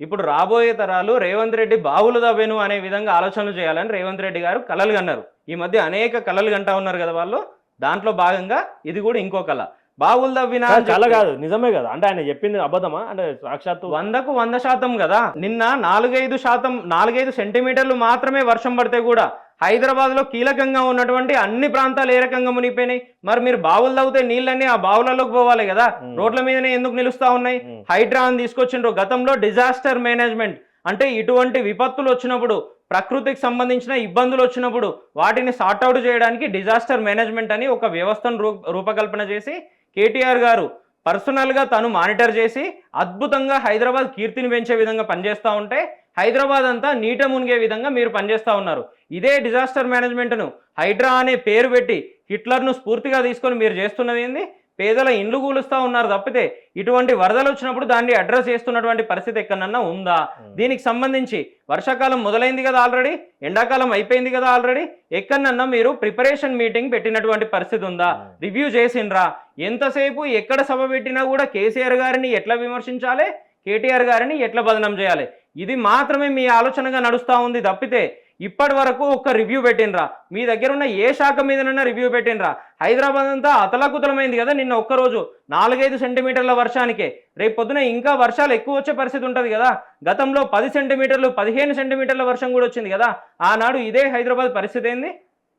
ఇప్పుడు రాబోయే తరాలు రేవంత్ రెడ్డి బావులు దవ్వెను అనే విధంగా ఆలోచనలు చేయాలని రేవంత్ రెడ్డి గారు కలలు కన్నారు. ఈ మధ్య అనేక కలలు కంటా ఉన్నారు కదా వాళ్ళు. దాంట్లో భాగంగా ఇది కూడా ఇంకో కళ. బావులు దవ్వినా కళ కాదు, నిజమే కదా. అంటే ఆయన చెప్పింది అబద్ధమా? అంటే సాక్షాత్తు 100కు 100% కదా. నిన్న 4-5 సెంటీమీటర్లు మాత్రమే వర్షం పడితే కూడా హైదరాబాద్ లో కీలకంగా ఉన్నటువంటి అన్ని ప్రాంతాలు ఏ రకంగా మునిగిపోయినాయి. మరి మీరు బావులు తవ్వితే నీళ్ళన్నీ ఆ బావులలోకి పోవాలి కదా, రోడ్ల మీదనే ఎందుకు నిలుస్తా ఉన్నాయి? హైడ్రా అని తీసుకొచ్చిండ్రు. గతంలో డిజాస్టర్ మేనేజ్మెంట్ అంటే ఇటువంటి విపత్తులు వచ్చినప్పుడు, ప్రకృతికి సంబంధించిన ఇబ్బందులు వచ్చినప్పుడు వాటిని సార్ట్అవుట్ చేయడానికి డిజాస్టర్ మేనేజ్మెంట్ అని ఒక వ్యవస్థను రూపకల్పన చేసి కేటీఆర్ గారు పర్సనల్గా తను మానిటర్ చేసి అద్భుతంగా హైదరాబాద్ కీర్తిని పెంచే విధంగా పనిచేస్తూ ఉంటే హైదరాబాద్ అంతా నీట మునిగే విధంగా మీరు పనిచేస్తూ ఉన్నారు. ఇదే డిజాస్టర్ మేనేజ్మెంట్ను హైడ్రా అనే పేరు పెట్టి హిట్లర్ను స్ఫూర్తిగా తీసుకొని మీరు చేస్తున్నది ఏంది? పేదల ఇండ్లు కూలుస్తూ ఉన్నారు తప్పితే ఇటువంటి వరదలు వచ్చినప్పుడు దాన్ని అడ్రస్ చేస్తున్నటువంటి పరిస్థితి ఎక్కడన్నా ఉందా? దీనికి సంబంధించి వర్షాకాలం మొదలైంది కదా ఆల్రెడీ, ఎండాకాలం అయిపోయింది కదా ఆల్రెడీ, ఎక్కడన్నా మీరు ప్రిపరేషన్ మీటింగ్ పెట్టినటువంటి పరిస్థితి ఉందా? రివ్యూ చేసిండ్రా? ఎంతసేపు ఎక్కడ సభ పెట్టినా కూడా కేసీఆర్ గారిని ఎట్లా విమర్శించాలి, కేటీఆర్ గారిని ఎట్లా బదనం చేయాలి, ఇది మాత్రమే మీ ఆలోచనగా నడుస్తూ ఉంది తప్పితే ఇప్పటి వరకు ఒక్క రివ్యూ పెట్టినరా? మీ దగ్గర ఉన్న ఏ శాఖ మీదనన్నా రివ్యూ పెట్టినరా? హైదరాబాద్ అంతా అతలాకుతలమైంది కదా నిన్న ఒక్కరోజు 4-5 సెంటీమీటర్ల వర్షానికే. రేపు పొద్దున ఇంకా వర్షాలు ఎక్కువ వచ్చే పరిస్థితి ఉంటుంది కదా. గతంలో 10 సెంటీమీటర్లు 15 సెంటీమీటర్ల వర్షం కూడా వచ్చింది కదా. ఆనాడు ఇదే హైదరాబాద్ పరిస్థితి ఏంది?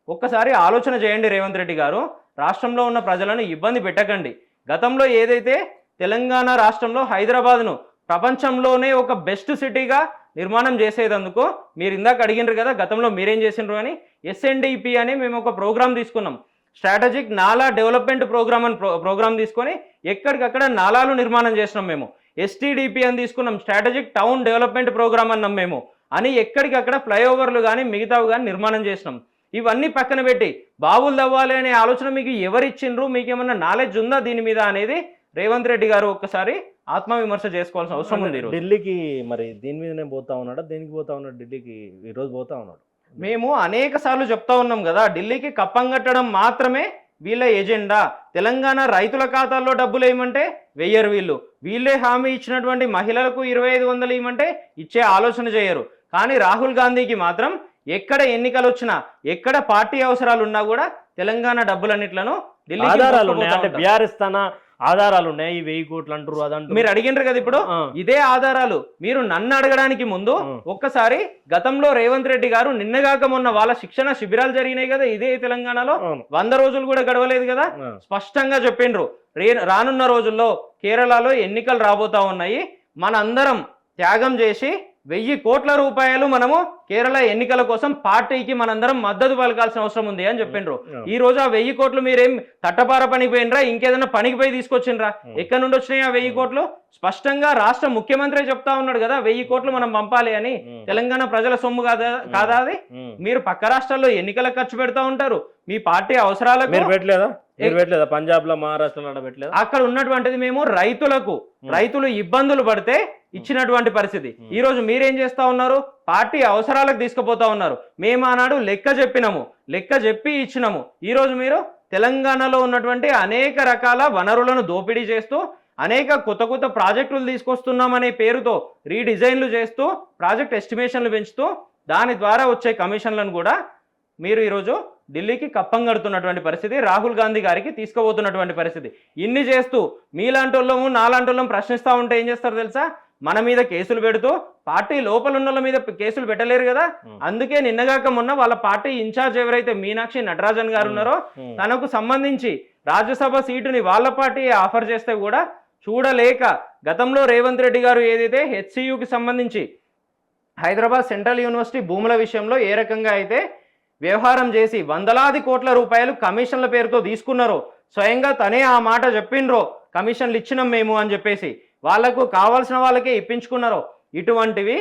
ఒక్కసారి ఆలోచన చేయండి రేవంత్ రెడ్డి గారు. రాష్ట్రంలో ఉన్న ప్రజలను ఇబ్బంది పెట్టకండి. గతంలో ఏదైతే తెలంగాణ రాష్ట్రంలో హైదరాబాద్ను ప్రపంచంలోనే ఒక బెస్ట్ సిటీగా నిర్మాణం చేసేదందుకు మీరు ఇందాక అడిగినారు కదా గతంలో మీరేం చేసిండ్రు అని SNDP అని మేము ఒక ప్రోగ్రామ్ తీసుకున్నాం. స్ట్రాటజిక్ నాలా డెవలప్మెంట్ ప్రోగ్రామ్ అని ప్రోగ్రామ్ తీసుకొని ఎక్కడికక్కడ నాలాలు నిర్మాణం చేసినాం మేము. STDP అని తీసుకున్నాం, స్ట్రాటజిక్ టౌన్ డెవలప్మెంట్ ప్రోగ్రామ్ అన్నాం మేము అని ఎక్కడికక్కడ ఫ్లైఓవర్లు కానీ మిగతావి కానీ నిర్మాణం చేసినాం. ఇవన్నీ పక్కన పెట్టి బావులు తవ్వాలి అనే ఆలోచన మీకు ఎవరిచ్చిండ్రు, మీకు ఏమన్నా నాలెడ్జ్ ఉందా దీని మీద అనేది రేవంత్ రెడ్డి గారు ఒక్కసారి ఆత్మవిమర్శ చేసుకోవాల్సిన అవసరం ఉంది. ఢిల్లీకి మరి దీని మీదనే పోతా ఉన్నాడా, దేనికి పోతా ఉన్నాడు? ఢిల్లీకి ఈరోజు పోతా ఉన్నాడు. మేము అనేక సార్లు చెప్తా ఉన్నాం కదా, ఢిల్లీకి కప్పం కట్టడం మాత్రమే వీళ్ళ ఎజెండా. తెలంగాణ రైతుల ఖాతాల్లో డబ్బులు వేయమంటే వెయ్యరు వీళ్ళు. వీళ్ళే హామీ ఇచ్చినటువంటి మహిళలకు 2500 ఇవ్వమంటే ఇచ్చే ఆలోచన చేయరు. కానీ రాహుల్ గాంధీకి మాత్రం ఎక్కడ ఎన్నికలు వచ్చినా, ఎక్కడ పార్టీ అవసరాలు ఉన్నా కూడా తెలంగాణ డబ్బులన్నిట్లను ఆధారాలు ఉన్నాయి. అంటే బీఆర్ఎస్ తన ఆధారాలు ఉన్నాయి, 1000 కోట్లు అంటారు అదంటారు. మీరు అడిగినారు కదా ఇప్పుడు, ఇదే ఆధారాలు మీరు నన్ను అడగడానికి ముందు ఒక్కసారి గతంలో రేవంత్ రెడ్డి గారు నిన్నగాక మొన్న వాళ్ళ శిక్షణ శిబిరాలు జరిగినాయి కదా ఇదే తెలంగాణలో, 100 రోజులు కూడా గడవలేదు కదా, స్పష్టంగా చెప్పిండ్రు రానున్న రోజుల్లో కేరళలో ఎన్నికలు రాబోతా ఉన్నాయి, మనందరం త్యాగం చేసి 1000 కోట్ల రూపాయలు మనము కేరళ ఎన్నికల కోసం పార్టీకి మనందరం మద్దతు పలకాల్సిన అవసరం ఉంది అని చెప్పిండ్రు. ఈ రోజు ఆ 1000 కోట్లు మీరేం తట్టపార పనికి పోయినరా, ఇంకేదైనా పనికి పోయి తీసుకొచ్చిండ్రా? ఎక్కడి నుండి వచ్చినాయి ఆ 1000 కోట్లు? స్పష్టంగా రాష్ట్ర ముఖ్యమంత్రి చెప్తా ఉన్నాడు కదా 1000 కోట్లు మనం పంపాలి అని. తెలంగాణ ప్రజల సొమ్ము కాదా అది? మీరు పక్క రాష్ట్రాల్లో ఎన్నికల ఖర్చు పెడతా ఉంటారు, మీ పార్టీ అవసరాలకు పెట్టలేదా? పంజాబ్ లో, మహారాష్ట్రలో పెట్టలేదు. అక్కడ ఉన్నటువంటిది మేము రైతులు ఇబ్బందులు పడితే ఇచ్చినటువంటి పరిస్థితి. ఈ రోజు మీరేం చేస్తా ఉన్నారు? పార్టీ అవసరాలకు తీసుకుపోతా ఉన్నారు. మేము ఆనాడు లెక్క చెప్పి ఇచ్చినాము. ఈ రోజు మీరు తెలంగాణలో ఉన్నటువంటి అనేక రకాల వనరులను దోపిడీ చేస్తూ అనేక కొత్త ప్రాజెక్టులు తీసుకొస్తున్నామనే పేరుతో రీడిజైన్లు చేస్తూ ప్రాజెక్ట్ ఎస్టిమేషన్లు పెంచుతూ దాని ద్వారా వచ్చే కమిషన్లను కూడా మీరు ఈరోజు ఢిల్లీకి కప్పం కడుతున్నటువంటి పరిస్థితి, రాహుల్ గాంధీ గారికి తీసుకుపోతున్నటువంటి పరిస్థితి. ఇన్ని చేస్తూ మీలాంటి వాళ్ళము నాలాంటి వాళ్ళం ప్రశ్నిస్తూ ఉంటే ఏం చేస్తారు తెలుసా? మన మీద కేసులు పెడుతూ, పార్టీ లోపల ఉన్న వాళ్ళ మీద కేసులు పెట్టలేరు కదా, అందుకే నిన్నగాక మొన్న వాళ్ళ పార్టీ ఇన్ఛార్జ్ ఎవరైతే మీనాక్షి నటరాజన్ గారు ఉన్నారో తనకు సంబంధించి రాజ్యసభ సీటుని వాళ్ళ పార్టీ ఆఫర్ చేస్తే కూడా చూడలేక గతంలో రేవంత్ రెడ్డి గారు ఏదైతే HCUకి సంబంధించి హైదరాబాద్ సెంట్రల్ యూనివర్సిటీ భూముల విషయంలో ఏ రకంగా అయితే వ్యవహారం చేసి వందలాది కోట్ల రూపాయలు కమిషన్ల పేరుతో తీసుకున్నారో, స్వయంగా తనే ఆ మాట చెప్పిండ్రో కమిషన్లు ఇచ్చినాం మేము అని చెప్పేసి, వాళ్లకు కావాల్సిన వాళ్ళకే ఇప్పించుకున్నారో, ఇటువంటివి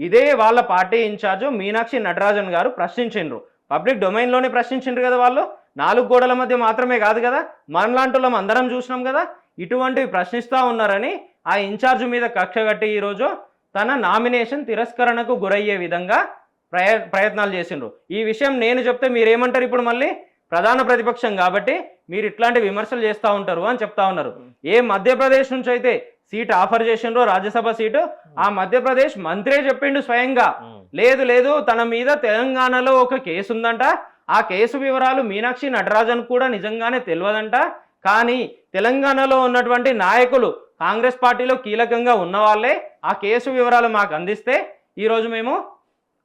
ఇదే వాళ్ళ పార్టీ ఇన్ఛార్జ్ మీనాక్షి నటరాజన్ గారు ప్రశ్నించిండ్రు. పబ్లిక్ డొమైన్లోనే ప్రశ్నించిండ్రు కదా, వాళ్ళు 4 గోడల మధ్య మాత్రమే కాదు కదా, మనలాంటి వాళ్ళం అందరం చూసినాం కదా, ఇటువంటివి ప్రశ్నిస్తూ ఉన్నారని ఆ ఇన్ఛార్జ్ మీద కక్ష కట్టి ఈరోజు తన నామినేషన్ తిరస్కరణకు గురయ్యే విధంగా ప్రయత్నాలు చేసిండ్రు. ఈ విషయం నేను చెప్తే మీరేమంటారు? ఇప్పుడు మళ్ళీ ప్రధాన ప్రతిపక్షం కాబట్టి మీరు ఇట్లాంటి విమర్శలు చేస్తూ ఉంటారు అని చెప్తా ఉన్నారు. ఏ మధ్యప్రదేశ్ నుంచి అయితే సీట్ ఆఫర్ చేసిండ్రో రాజ్యసభ సీటు, ఆ మధ్యప్రదేశ్ మంత్రే చెప్పిండు స్వయంగా, లేదు తన మీద తెలంగాణలో ఒక కేసు ఉందంట, ఆ కేసు వివరాలు మీనాక్షి నటరాజన్ కూడా నిజంగానే తెలియదంట, కానీ తెలంగాణలో ఉన్నటువంటి నాయకులు కాంగ్రెస్ పార్టీలో కీలకంగా ఉన్న వాళ్ళే ఆ కేసు వివరాలు మాకు అందిస్తే ఈరోజు మేము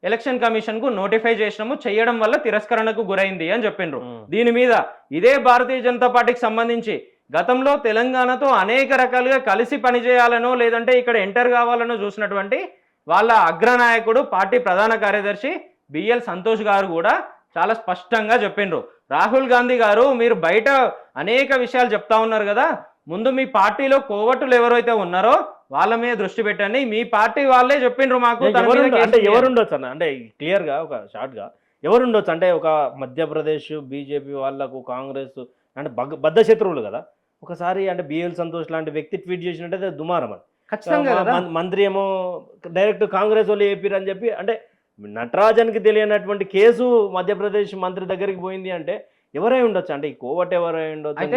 ఎలక్షన్ కమిషన్ కు నోటిఫై చేసినాము, చేయడం వల్ల తిరస్కరణకు గురైంది అని చెప్పిండ్రు. దీని మీద ఇదే భారతీయ జనతా పార్టీకి సంబంధించి గతంలో తెలంగాణతో అనేక రకాలుగా కలిసి పనిచేయాలనో లేదంటే ఇక్కడ ఎంటర్ కావాలనో చూసినటువంటి వాళ్ళ అగ్రనాయకుడు పార్టీ ప్రధాన కార్యదర్శి బిఎల్ సంతోష్ గారు కూడా చాలా స్పష్టంగా చెప్పిండ్రు, రాహుల్ గాంధీ గారు మీరు బయట అనేక విషయాలు చెప్తా ఉన్నారు కదా, ముందు మీ పార్టీలో కోవట్టులు ఎవరైతే ఉన్నారో వాళ్ళ మీద దృష్టి పెట్టండి, మీ పార్టీ వాళ్ళే చెప్పిండ్రు మాకు. అంటే ఎవరుండొచ్చు అన్న, అంటే క్లియర్ గా ఒక షార్ట్ గా ఎవరుండొచ్చు అంటే ఒక మధ్యప్రదేశ్ బీజేపీ వాళ్ళకు కాంగ్రెస్ అంటే బద్ధ శత్రువులు కదా, ఒకసారి అంటే బిఎల్ సంతోష్ లాంటి వ్యక్తి ట్వీట్ చేసినట్టే దుమారం అని, ఖచ్చితంగా మంత్రి ఏమో డైరెక్ట్ కాంగ్రెస్ వాళ్ళు చెప్పారు అని చెప్పి, అంటే నటరాజన్కి తెలియనటువంటి కేసు మధ్యప్రదేశ్ మంత్రి దగ్గరికి పోయింది అంటే ఎవరై ఉండొచ్చు? అంటే ఈ కోవట్ ఎవరై ఉండొచ్చు? అయితే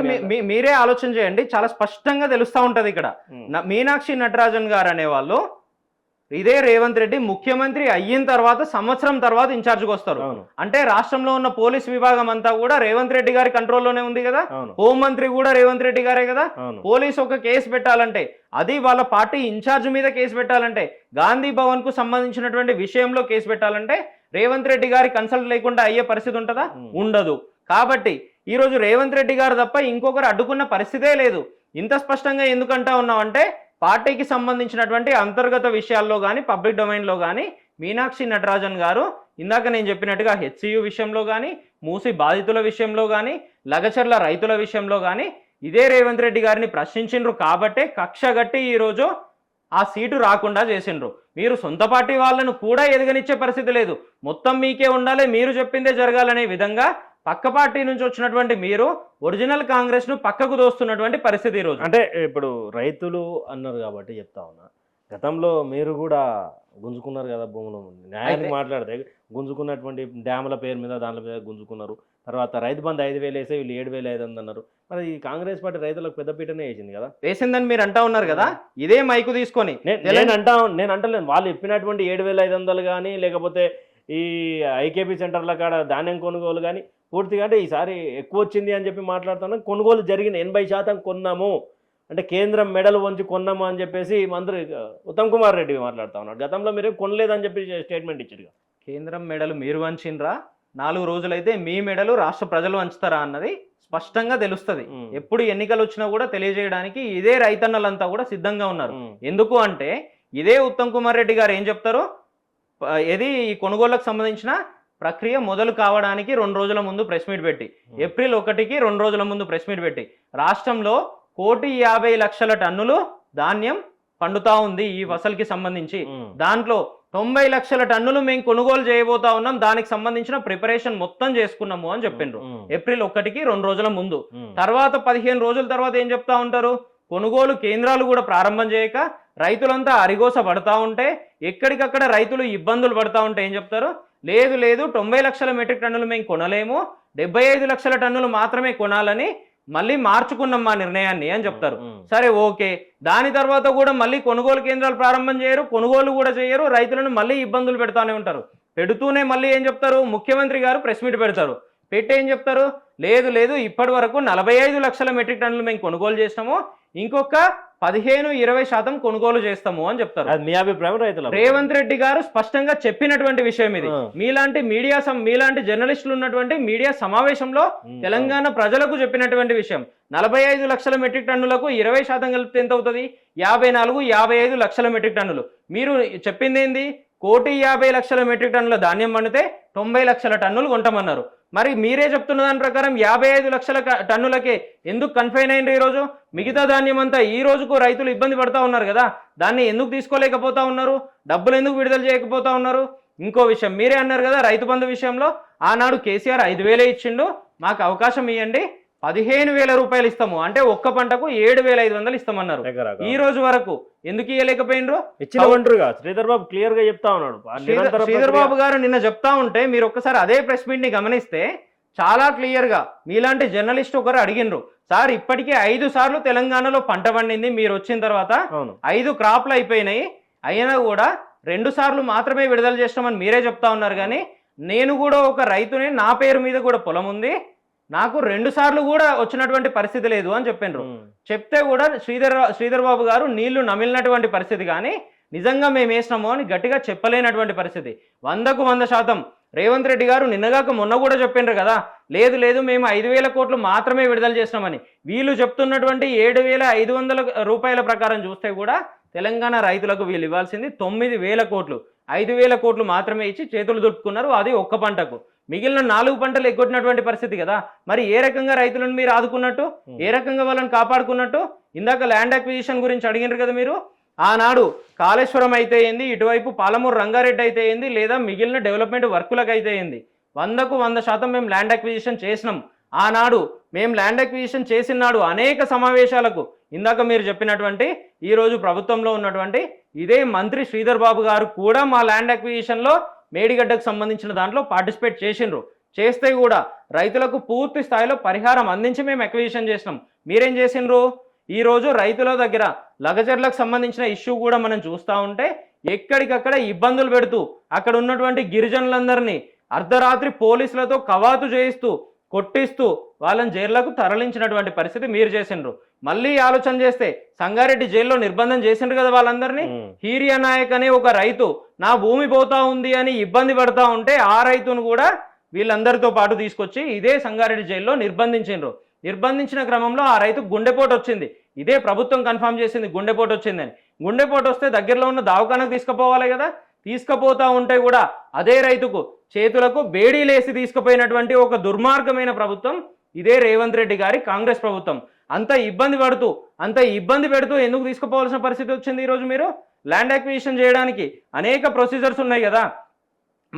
మీరే ఆలోచన చేయండి, చాలా స్పష్టంగా తెలుస్తూ ఉంటది ఇక్కడ. మీనాక్షి నటరాజన్ గారు అనేవాళ్ళు ఇదే రేవంత్ రెడ్డి ముఖ్యమంత్రి అయిన తర్వాత సంవత్సరం తర్వాత ఇన్ఛార్జ్కి వస్తారు. అంటే రాష్ట్రంలో ఉన్న పోలీస్ విభాగం అంతా కూడా రేవంత్ రెడ్డి గారి కంట్రోల్లోనే ఉంది కదా, హోంమంత్రి కూడా రేవంత్ రెడ్డి గారే కదా. పోలీసు ఒక కేసు పెట్టాలంటే, అది వాళ్ళ పార్టీ ఇన్ఛార్జ్ మీద కేసు పెట్టాలంటే, గాంధీ భవన్ కు సంబంధించినటువంటి విషయంలో కేసు పెట్టాలంటే రేవంత్ రెడ్డి గారి కన్సల్ట్ లేకుండా అయ్యే పరిస్థితి ఉంటుందా? ఉండదు. కాబట్టి ఈరోజు రేవంత్ రెడ్డి గారు తప్ప ఇంకొకరు అడ్డుకున్న పరిస్థితే లేదు. ఇంత స్పష్టంగా ఎందుకంటా ఉన్నామంటే పార్టీకి సంబంధించినటువంటి అంతర్గత విషయాల్లో కానీ పబ్లిక్ డొమైన్లో కానీ మీనాక్షి నటరాజన్ గారు ఇందాక నేను చెప్పినట్టుగా హెచ్సియు విషయంలో కానీ మూసి బాధితుల విషయంలో కానీ లగచర్ల రైతుల విషయంలో కానీ ఇదే రేవంత్ రెడ్డి గారిని ప్రశ్నించిండ్రు కాబట్టే కక్షగట్టి ఈరోజు ఆ సీటు రాకుండా చేసిండ్రు. మీరు సొంత పార్టీ వాళ్ళను కూడా ఎదగనిచ్చే పరిస్థితి లేదు, మొత్తం మీకే ఉండాలి, మీరు చెప్పిందే జరగాలనే విధంగా పక్క పార్టీ నుంచి వచ్చినటువంటి మీరు ఒరిజినల్ కాంగ్రెస్ ను పక్కకు దోస్తున్నటువంటి పరిస్థితి ఈరోజు. అంటే ఇప్పుడు రైతులు అన్నారు కాబట్టి చెప్తా ఉన్నా, గతంలో మీరు కూడా గుంజుకున్నారు కదా భూములు, న్యాయానికి మాట్లాడితే గుంజుకున్నటువంటి డ్యాముల పేరు మీద దాని మీద గుంజుకున్నారు. తర్వాత రైతు బంధు 5,000 వేసే వీళ్ళు 7,500 అన్నారు. మరి ఈ కాంగ్రెస్ పార్టీ రైతులకు పెద్దపీటనే వేసింది కదా, వేసిందని మీరు అంటా ఉన్నారు కదా. ఇదే మైకు తీసుకొని నేను అంటలేను, వాళ్ళు చెప్పినటువంటి 7,500 కానీ లేకపోతే ఈ ఐకేపీ సెంటర్ల కాడ ధాన్యం కొనుగోలు కానీ పూర్తిగా అంటే ఈసారి ఎక్కువ వచ్చింది అని చెప్పి మాట్లాడుతున్నాం. కొనుగోలు జరిగిన 80% కొన్నాము అంటే కేంద్రం మెడలు వంచి కొన్నాము అని చెప్పేసి మంత్రి ఉత్తమ్ కుమార్ రెడ్డి మాట్లాడుతూ ఉన్నాడు. గతంలో మీరు కొనలేదని చెప్పి స్టేట్మెంట్ ఇచ్చారు. కేంద్రం మెడలు మీరు వంచినరా, 4 రోజులైతే మీ మెడలు రాష్ట్ర ప్రజలు వంచుతారా అన్నది స్పష్టంగా తెలుస్తుంది. ఎప్పుడు ఎన్నికలు వచ్చినా కూడా తెలియజేయడానికి ఇదే రైతన్నలంతా కూడా సిద్ధంగా ఉన్నారు. ఎందుకు అంటే ఇదే ఉత్తమ్ కుమార్ రెడ్డి గారు ఏం చెప్తారు, ఏది ఈ కొనుగోళ్లకు సంబంధించిన ప్రక్రియ మొదలు కావడానికి 2 రోజుల ముందు ప్రెస్ మీట్ పెట్టి, ఏప్రిల్ 1కి 2 రోజుల ముందు ప్రెస్ మీట్ పెట్టి రాష్ట్రంలో 1,50,00,000 టన్నులు ధాన్యం పండుతా ఉంది ఈ ఫసల్కి సంబంధించి, దాంట్లో 90 లక్షల టన్నులు మేము కొనుగోలు చేయబోతా ఉన్నాం, దానికి సంబంధించిన ప్రిపరేషన్ మొత్తం చేసుకున్నాము అని చెప్పిండ్రు ఏప్రిల్ 1కి 2 రోజుల ముందు. తర్వాత 15 రోజుల తర్వాత ఏం చెప్తా ఉంటారు, కొనుగోలు కేంద్రాలు కూడా ప్రారంభం చేయక రైతులంతా అరిగోస పడతా ఉంటే, ఎక్కడికక్కడ రైతులు ఇబ్బందులు పడతా ఉంటే ఏం చెప్తారు, లేదు లేదు 90 లక్షల మెట్రిక్ టన్నులు మేము కొనలేము, 75 లక్షల టన్నులు మాత్రమే కొనాలని మళ్ళీ మార్చుకున్నాం మా నిర్ణయాన్ని అని చెప్తారు. సరే ఓకే, దాని తర్వాత కూడా మళ్ళీ కొనుగోలు కేంద్రాలు ప్రారంభం చేయరు, కొనుగోలు కూడా చేయరు, రైతులను మళ్ళీ ఇబ్బందులు పెడతానే ఉంటారు. పెడుతూనే మళ్ళీ ఏం చెప్తారు, ముఖ్యమంత్రి గారు ప్రెస్ మీట్ పెడతారు, పెట్టి ఏం చెప్తారు, లేదు లేదు ఇప్పటి వరకు 45 లక్షల మెట్రిక్ టన్నులు మేము కొనుగోలు చేస్తాము, ఇంకొక 15-20% కొనుగోలు చేస్తాము అని చెప్తారు. మీ అభిప్రాయం రైతులు రేవంత్ రెడ్డి గారు స్పష్టంగా చెప్పినటువంటి విషయం ఇది. మీలాంటి మీలాంటి జర్నలిస్టులు ఉన్నటువంటి మీడియా సమావేశంలో తెలంగాణ ప్రజలకు చెప్పినటువంటి విషయం. 45 లక్షల మెట్రిక్ టన్నులకు 20% కలిపితే ఎంత అవుతుంది, 54-55 లక్షల మెట్రిక్ టన్నులు. మీరు చెప్పింది ఏంది, 1,50,00,000 మెట్రిక్ టన్నుల ధాన్యం పండితే 90 లక్షల టన్నులు కొంటామన్నారు. మరి మీరే చెప్తున్న దాని ప్రకారం 55 లక్షల టన్నులకే ఎందుకు కన్ఫైన్ అయింది ఈరోజు? మిగతా ధాన్యం అంతా ఈ రోజుకు రైతులు ఇబ్బంది పడతా ఉన్నారు కదా, దాన్ని ఎందుకు తీసుకోలేకపోతా ఉన్నారు, డబ్బులు ఎందుకు విడుదల చేయకపోతా ఉన్నారు? ఇంకో విషయం మీరే అన్నారు కదా, రైతు బంధు విషయంలో ఆనాడు కేసీఆర్ 5,000 ఇచ్చిండు, మాకు అవకాశం ఇవ్వండి 15,000 రూపాయలు ఇస్తాము అంటే ఒక్క పంటకు 7,500 ఇస్తామన్నారు. ఈ రోజు వరకు ఎందుకు ఇవ్వలేకపోయినరు? ఇచ్చిన శ్రీధర్ బాబు క్లియర్ గా చెప్తా ఉన్నాడు. శ్రీధర్ బాబు గారు నిన్న చెప్తా ఉంటే మీరు ఒక్కసారి అదే ప్రెస్ మీట్ ని గమనిస్తే చాలా క్లియర్ గా మీలాంటి జర్నలిస్ట్ ఒకరు అడిగినరు, సార్ ఇప్పటికే 5 సార్లు తెలంగాణలో పంట పండింది, మీరు వచ్చిన తర్వాత 5 క్రాప్లు అయిపోయినాయి, అయినా కూడా 2 సార్లు మాత్రమే విడుదల చేస్తామని మీరే చెప్తా ఉన్నారు. కానీ నేను కూడా ఒక రైతుని, నా పేరు మీద కూడా పొలం ఉంది, నాకు 2 సార్లు కూడా వచ్చినటువంటి పరిస్థితి లేదు అని చెప్పిండ్రు. చెప్తే కూడా శ్రీధర్ బాబు గారు నీళ్లు నమిలినటువంటి పరిస్థితి, కానీ నిజంగా మేము వేసినాము అని గట్టిగా చెప్పలేనటువంటి పరిస్థితి. 100కు 100% రేవంత్ రెడ్డి గారు నిన్నగాక మొన్న కూడా చెప్పిండ్రు కదా, లేదు లేదు మేము 5,000 కోట్లు మాత్రమే విడుదల చేసినామని. వీళ్ళు చెప్తున్నటువంటి 7,500 రూపాయల ప్రకారం చూస్తే కూడా తెలంగాణ రైతులకు వీళ్ళు ఇవ్వాల్సింది 9,000 కోట్లు, 5,000 కోట్లు మాత్రమే ఇచ్చి చేతులు దులుపుకున్నారు, అది ఒక్క పంటకు. మిగిలిన 4 పంటలు ఎగ్గొట్టినటువంటి పరిస్థితి కదా. మరి ఏ రకంగా రైతులను మీరు ఆదుకున్నట్టు, ఏ రకంగా వాళ్ళని కాపాడుకున్నట్టు? ఇందాక ల్యాండ్ అక్విజిషన్ గురించి అడిగినారు కదా మీరు. ఆనాడు కాళేశ్వరం అయితే ఏంది, ఇటువైపు పాలమూరు రంగారెడ్డి అయితే ఏంది, లేదా మిగిలిన డెవలప్మెంట్ వర్కులకు అయితే ఏంది, 100కు 100% మేము ల్యాండ్ అక్విజిషన్ చేసినాం. ఆనాడు మేము ల్యాండ్ అక్విజిషన్ చేసిన నాడు అనేక సమావేశాలకు ఇందాక మీరు చెప్పినటువంటి ఈరోజు ప్రభుత్వంలో ఉన్నటువంటి ఇదే మంత్రి శ్రీధర్ బాబు గారు కూడా మా ల్యాండ్ అక్విజిషన్లో మేడిగడ్డకు సంబంధించిన దాంట్లో పార్టిసిపేట్ చేసిండ్రు. చేస్తే కూడా రైతులకు పూర్తి స్థాయిలో పరిహారం అందించి మేము అక్విజిషన్ చేసినాం. మీరేం చేసిండ్రు? ఈరోజు రైతుల దగ్గర లగచర్లకు సంబంధించిన ఇష్యూ కూడా మనం చూస్తూ ఉంటే ఎక్కడికక్కడ ఇబ్బందులు పెడుతూ అక్కడ ఉన్నటువంటి గిరిజనులందరినీ అర్ధరాత్రి పోలీసులతో కవాతు చేయిస్తూ కొట్టిస్తూ వాళ్ళని జైళ్లకు తరలించినటువంటి పరిస్థితి మీరు చేసిండ్రు. మళ్ళీ ఆలోచన చేస్తే సంగారెడ్డి జైల్లో నిర్బంధం చేసిండ్రు కదా వాళ్ళందరినీ. హీరియా నాయక్ అనే ఒక రైతు నా భూమి పోతా ఉంది అని ఇబ్బంది పడతా ఉంటే ఆ రైతును కూడా వీళ్ళందరితో పాటు తీసుకొచ్చి ఇదే సంగారెడ్డి జైల్లో నిర్బంధించిండ్రు. నిర్బంధించిన క్రమంలో ఆ రైతు గుండెపోటు వచ్చింది. ఇదే ప్రభుత్వం కన్ఫర్మ్ చేసింది గుండెపోటు వచ్చిందని. గుండెపోటు వస్తే దగ్గరలో ఉన్న దవాఖానకు తీసుకుపోవాలి కదా, తీసుకుపోతా ఉంటే కూడా అదే రైతుకు చేతులకు బేడీలేసి తీసుకుపోయినటువంటి ఒక దుర్మార్గమైన ప్రభుత్వం ఇదే రేవంత్ రెడ్డి గారి కాంగ్రెస్ ప్రభుత్వం. అంత ఇబ్బంది పెడుతూ ఎందుకు తీసుకుపోవాల్సిన పరిస్థితి వచ్చింది? ఈరోజు మీరు ల్యాండ్ అక్విజిషన్ చేయడానికి అనేక ప్రొసీజర్స్ ఉన్నాయి కదా.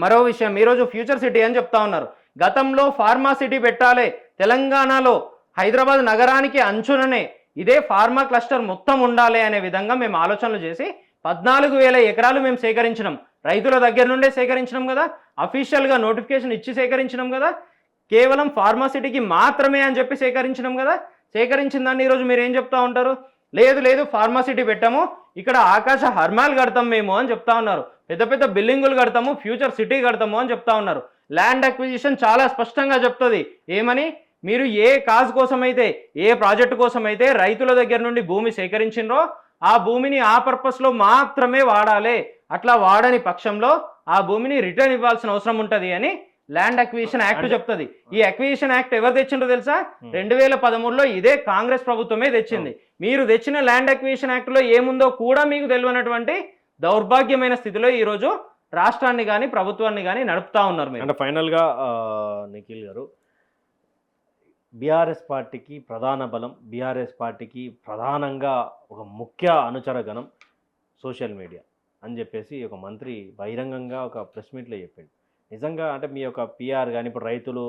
మరో విషయం, ఈరోజు ఫ్యూచర్ సిటీ అని చెప్తా ఉన్నారు. గతంలో ఫార్మా సిటీ పెట్టాలి తెలంగాణలో, హైదరాబాద్ నగరానికి అంచుననే ఇదే ఫార్మా క్లస్టర్ మొత్తం ఉండాలి అనే విధంగా మేము ఆలోచనలు చేసి 14,000 ఎకరాలు మేము సేకరించినాం. రైతుల దగ్గర నుండే సేకరించినాం కదా, అఫీషియల్గా నోటిఫికేషన్ ఇచ్చి సేకరించినాం కదా, కేవలం ఫార్మాసిటీకి మాత్రమే అని చెప్పి సేకరించినాం కదా. సేకరించిన దాన్ని ఈరోజు మీరు ఏం చెప్తా ఉంటారు? లేదు ఫార్మాసిటీ పెట్టాము, ఇక్కడ ఆకాశ హర్మాలు కడతాం మేము అని చెప్తా ఉన్నారు. పెద్ద పెద్ద బిల్డింగులు కడతాము, ఫ్యూచర్ సిటీ కడతాము అని చెప్తా ఉన్నారు. ల్యాండ్ అక్విజిషన్ చాలా స్పష్టంగా చెప్తుంది ఏమని, మీరు ఏ కాజ్ కోసమైతే, ఏ ప్రాజెక్టు కోసమైతే రైతుల దగ్గర నుండి భూమి సేకరించినరో ఆ భూమిని ఆ పర్పస్లో మాత్రమే వాడాలి. అట్లా వాడని పక్షంలో ఆ భూమిని రిటర్న్ ఇవ్వాల్సిన అవసరం ఉంటుంది అని ల్యాండ్ అక్విజిషన్ యాక్ట్ చెప్తుంది. ఈ అక్విజిషన్ యాక్ట్ ఎవరు తెచ్చిండ్రో తెలుసా? 2013లో ఇదే కాంగ్రెస్ ప్రభుత్వమే తెచ్చింది. మీరు తెచ్చిన ల్యాండ్ అక్విజిషన్ యాక్ట్లో ఏముందో కూడా మీకు తెలియనటువంటి దౌర్భాగ్యమైన స్థితిలో ఈరోజు రాష్ట్రాన్ని కానీ ప్రభుత్వాన్ని కానీ నడుపుతా ఉన్నారు మీరు. అంటే ఫైనల్గా నిఖిల్ గారు, బీఆర్ఎస్ పార్టీకి ప్రధాన బలం, బీఆర్ఎస్ పార్టీకి ప్రధానంగా ఒక ముఖ్య అనుచర గణం సోషల్ మీడియా అని చెప్పేసి ఒక మంత్రి బహిరంగంగా ఒక ప్రెస్ మీట్లో చెప్పిండు. నిజంగా అంటే మీ యొక్క పిఆర్ కానీ ఇప్పుడు రైతులు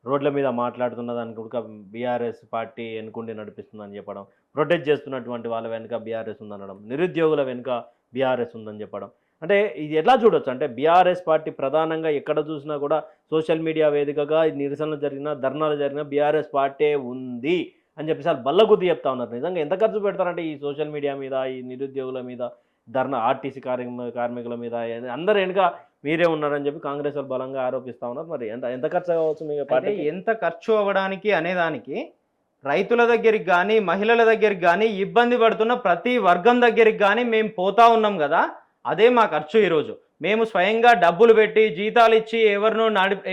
రోడ్ల మీద మాట్లాడుతున్న దానికి కూడా బీఆర్ఎస్ పార్టీ ఎన్నుకుండి నడిపిస్తుందని చెప్పడం, ప్రొటెస్ట్ చేస్తున్నటువంటి వాళ్ళ వెనుక బీఆర్ఎస్ ఉందనడం, నిరుద్యోగుల వెనుక బీఆర్ఎస్ ఉందని చెప్పడం, అంటే ఇది ఎట్లా చూడొచ్చు? అంటే బీఆర్ఎస్ పార్టీ ప్రధానంగా ఎక్కడ చూసినా కూడా సోషల్ మీడియా వేదికగా నిరసనలు జరిగినా, ధర్నాలు జరిగినా బీఆర్ఎస్ పార్టీ ఉంది అని చెప్పేసి వాళ్ళు బల్లగుద్ది చెప్తా ఉన్నారు. నిజంగా ఎంత ఖర్చు పెడతారంటే ఈ సోషల్ మీడియా మీద, ఈ నిరుద్యోగుల మీద, ధర్నా ఆర్టీసీ కార్మికుల మీద అందరు వెనుక మీరే ఉన్నారని చెప్పి కాంగ్రెస్ వాళ్ళు బలంగా ఆరోపిస్తూ ఉన్నారు. మరి ఎంత ఖర్చు కావచ్చు మీ పార్టీ? ఎంత ఖర్చు అవ్వడానికి అనేదానికి రైతుల దగ్గరికి కానీ, మహిళల దగ్గరికి కానీ, ఇబ్బంది పడుతున్న ప్రతి వర్గం దగ్గరికి కానీ మేము పోతా ఉన్నాం కదా, అదే మా ఖర్చు. ఈరోజు మేము స్వయంగా డబ్బులు పెట్టి, జీతాలు ఇచ్చి,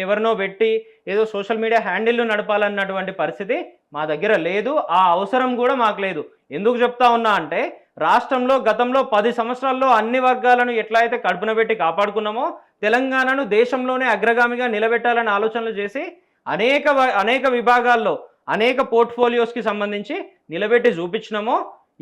ఎవరినో పెట్టి ఏదో సోషల్ మీడియా హ్యాండిల్ను నడపాలన్నటువంటి పరిస్థితి మా దగ్గర లేదు. ఆ అవసరం కూడా మాకు లేదు. ఎందుకు చెప్తా ఉన్నా అంటే, రాష్ట్రంలో గతంలో 10 సంవత్సరాల్లో అన్ని వర్గాలను ఎట్లా అయితే కడుపున పెట్టి కాపాడుకున్నామో, తెలంగాణను దేశంలోనే అగ్రగామిగా నిలబెట్టాలని ఆలోచనలు చేసి అనేక విభాగాల్లో అనేక పోర్ట్ఫోలియోస్కి సంబంధించి నిలబెట్టి చూపించినామో,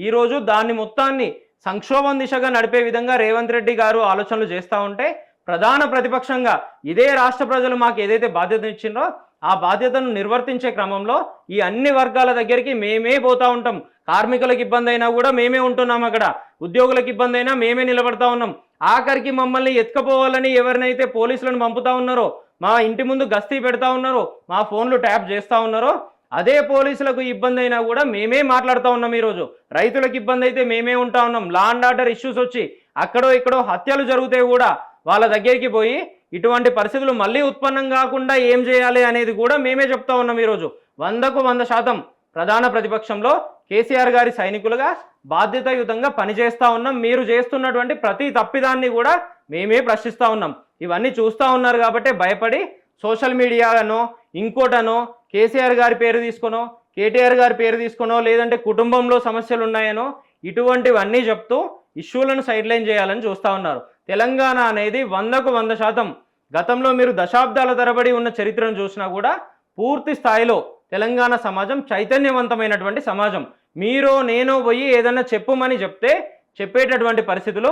ఈరోజు దాన్ని మొత్తాన్ని సంక్షోభం దిశగా నడిపే విధంగా రేవంత్ రెడ్డి గారు ఆలోచనలు చేస్తూ ఉంటే, ప్రధాన ప్రతిపక్షంగా ఇదే రాష్ట్ర ప్రజలు మాకు ఏదైతే బాధ్యత ఇచ్చిందో ఆ బాధ్యతను నిర్వర్తించే క్రమంలో ఈ అన్ని వర్గాల దగ్గరికి మేమే పోతా ఉంటాం. కార్మికులకు ఇబ్బంది అయినా కూడా మేమే ఉంటున్నాం, అక్కడ ఉద్యోగులకు ఇబ్బంది అయినా మేమే నిలబడతా ఉన్నాం. ఆఖరికి మమ్మల్ని ఎత్తుకపోవాలని ఎవరినైతే పోలీసులను పంపుతా ఉన్నారో, మా ఇంటి ముందు గస్తీ పెడతా ఉన్నారో, మా ఫోన్లు ట్యాప్ చేస్తూ ఉన్నారో, అదే పోలీసులకు ఇబ్బంది అయినా కూడా మేమే మాట్లాడుతూ ఉన్నాం. ఈరోజు రైతులకు ఇబ్బంది అయితే మేమే ఉంటా ఉన్నాం. లా అండ్ ఆర్డర్ ఇష్యూస్ వచ్చి అక్కడో ఇక్కడో హత్యలు జరిగితే కూడా వాళ్ళ దగ్గరికి పోయి ఇటువంటి పరిస్థితులు మళ్ళీ ఉత్పన్నం కాకుండా ఏం చేయాలి అనేది కూడా మేమే చెప్తా ఉన్నాం. ఈరోజు 100కు 100% ప్రధాన ప్రతిపక్షంలో కేసీఆర్ గారి సైనికులుగా బాధ్యతాయుతంగా పనిచేస్తూ ఉన్నాం. మీరు చేస్తున్నటువంటి ప్రతి తప్పిదాన్ని కూడా మేమే ప్రశ్నిస్తూ ఉన్నాం. ఇవన్నీ చూస్తూ ఉన్నారు కాబట్టి భయపడి సోషల్ మీడియానో ఇంకోటనో కేసీఆర్ గారి పేరు తీసుకునో, కేటీఆర్ గారి పేరు తీసుకునో, లేదంటే కుటుంబంలో సమస్యలు ఉన్నాయనో ఇటువంటివన్నీ చెప్తూ ఇష్యూలను సైడ్ లైన్ చేయాలని చూస్తూ ఉన్నారు. తెలంగాణ అనేది 100కు 100% గతంలో మీరు దశాబ్దాల తరబడి ఉన్న చరిత్రను చూసినా కూడా పూర్తి స్థాయిలో తెలంగాణ సమాజం చైతన్యవంతమైనటువంటి సమాజం. మీరో నేనో పోయి ఏదన్నా చెప్పుమని చెప్తే చెప్పేటటువంటి పరిస్థితులు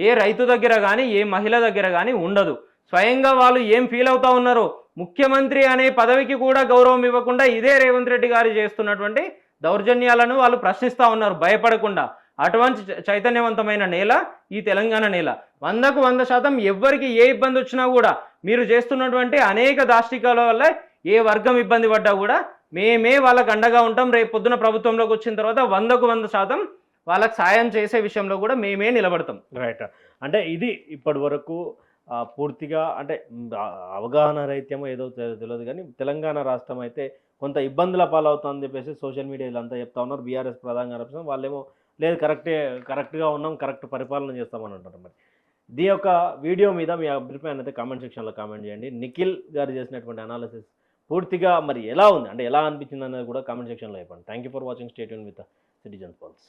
ఏ రైతు దగ్గర కానీ, ఏ మహిళ దగ్గర కానీ ఉండదు. స్వయంగా వాళ్ళు ఏం ఫీల్ అవుతా ఉన్నారో, ముఖ్యమంత్రి అనే పదవికి కూడా గౌరవం ఇవ్వకుండా ఇదే రేవంత్ రెడ్డి గారు చేస్తున్నటువంటి దౌర్జన్యాలను వాళ్ళు ప్రశ్నిస్తూ ఉన్నారు భయపడకుండా. అటువంటి చైతన్యవంతమైన నేల ఈ తెలంగాణ నేల. 100కు 100% ఎవ్వరికి ఏ ఇబ్బంది వచ్చినా కూడా మీరు చేస్తున్నటువంటి అనేక దాష్టికాల వల్ల ఏ వర్గం ఇబ్బంది పడ్డా కూడా మేమే వాళ్ళకు అండగా ఉంటాం. రేపు పొద్దున ప్రభుత్వంలోకి వచ్చిన తర్వాత 100కు 100% వాళ్ళకి సాయం చేసే విషయంలో కూడా మేమే నిలబడతాం. రైట్. అంటే ఇది ఇప్పటి వరకు పూర్తిగా అంటే అవగాహన రైత్యమో ఏదో తెలియదు కానీ తెలంగాణ రాష్ట్రం అయితే కొంత ఇబ్బందుల పాలవుతుందని చెప్పేసి సోషల్ మీడియాలో అంతా చెప్తా ఉన్నారు. బీఆర్ఎస్ ప్రధానంగా ఆరోపిస్తున్నారు. వాళ్ళేమో లేదు కరెక్ట్గా ఉన్నాం, కరెక్ట్ పరిపాలన చేస్తామని అంటారు. మరి దీని యొక్క వీడియో మీద మీ అభిప్రాయాన్ని అయితే కామెంట్ సెక్షన్లో కామెంట్ చేయండి. నిఖిల్ గారు చేసినటువంటి అనాలిసిస్ పూర్తిగా మరి ఎలా ఉంది అంటే ఎలా అనిపించింది అనేది కూడా కామెంట్ సెక్షన్లో చెప్పండి. Thank you for watching. Stay tune with citizens pulse.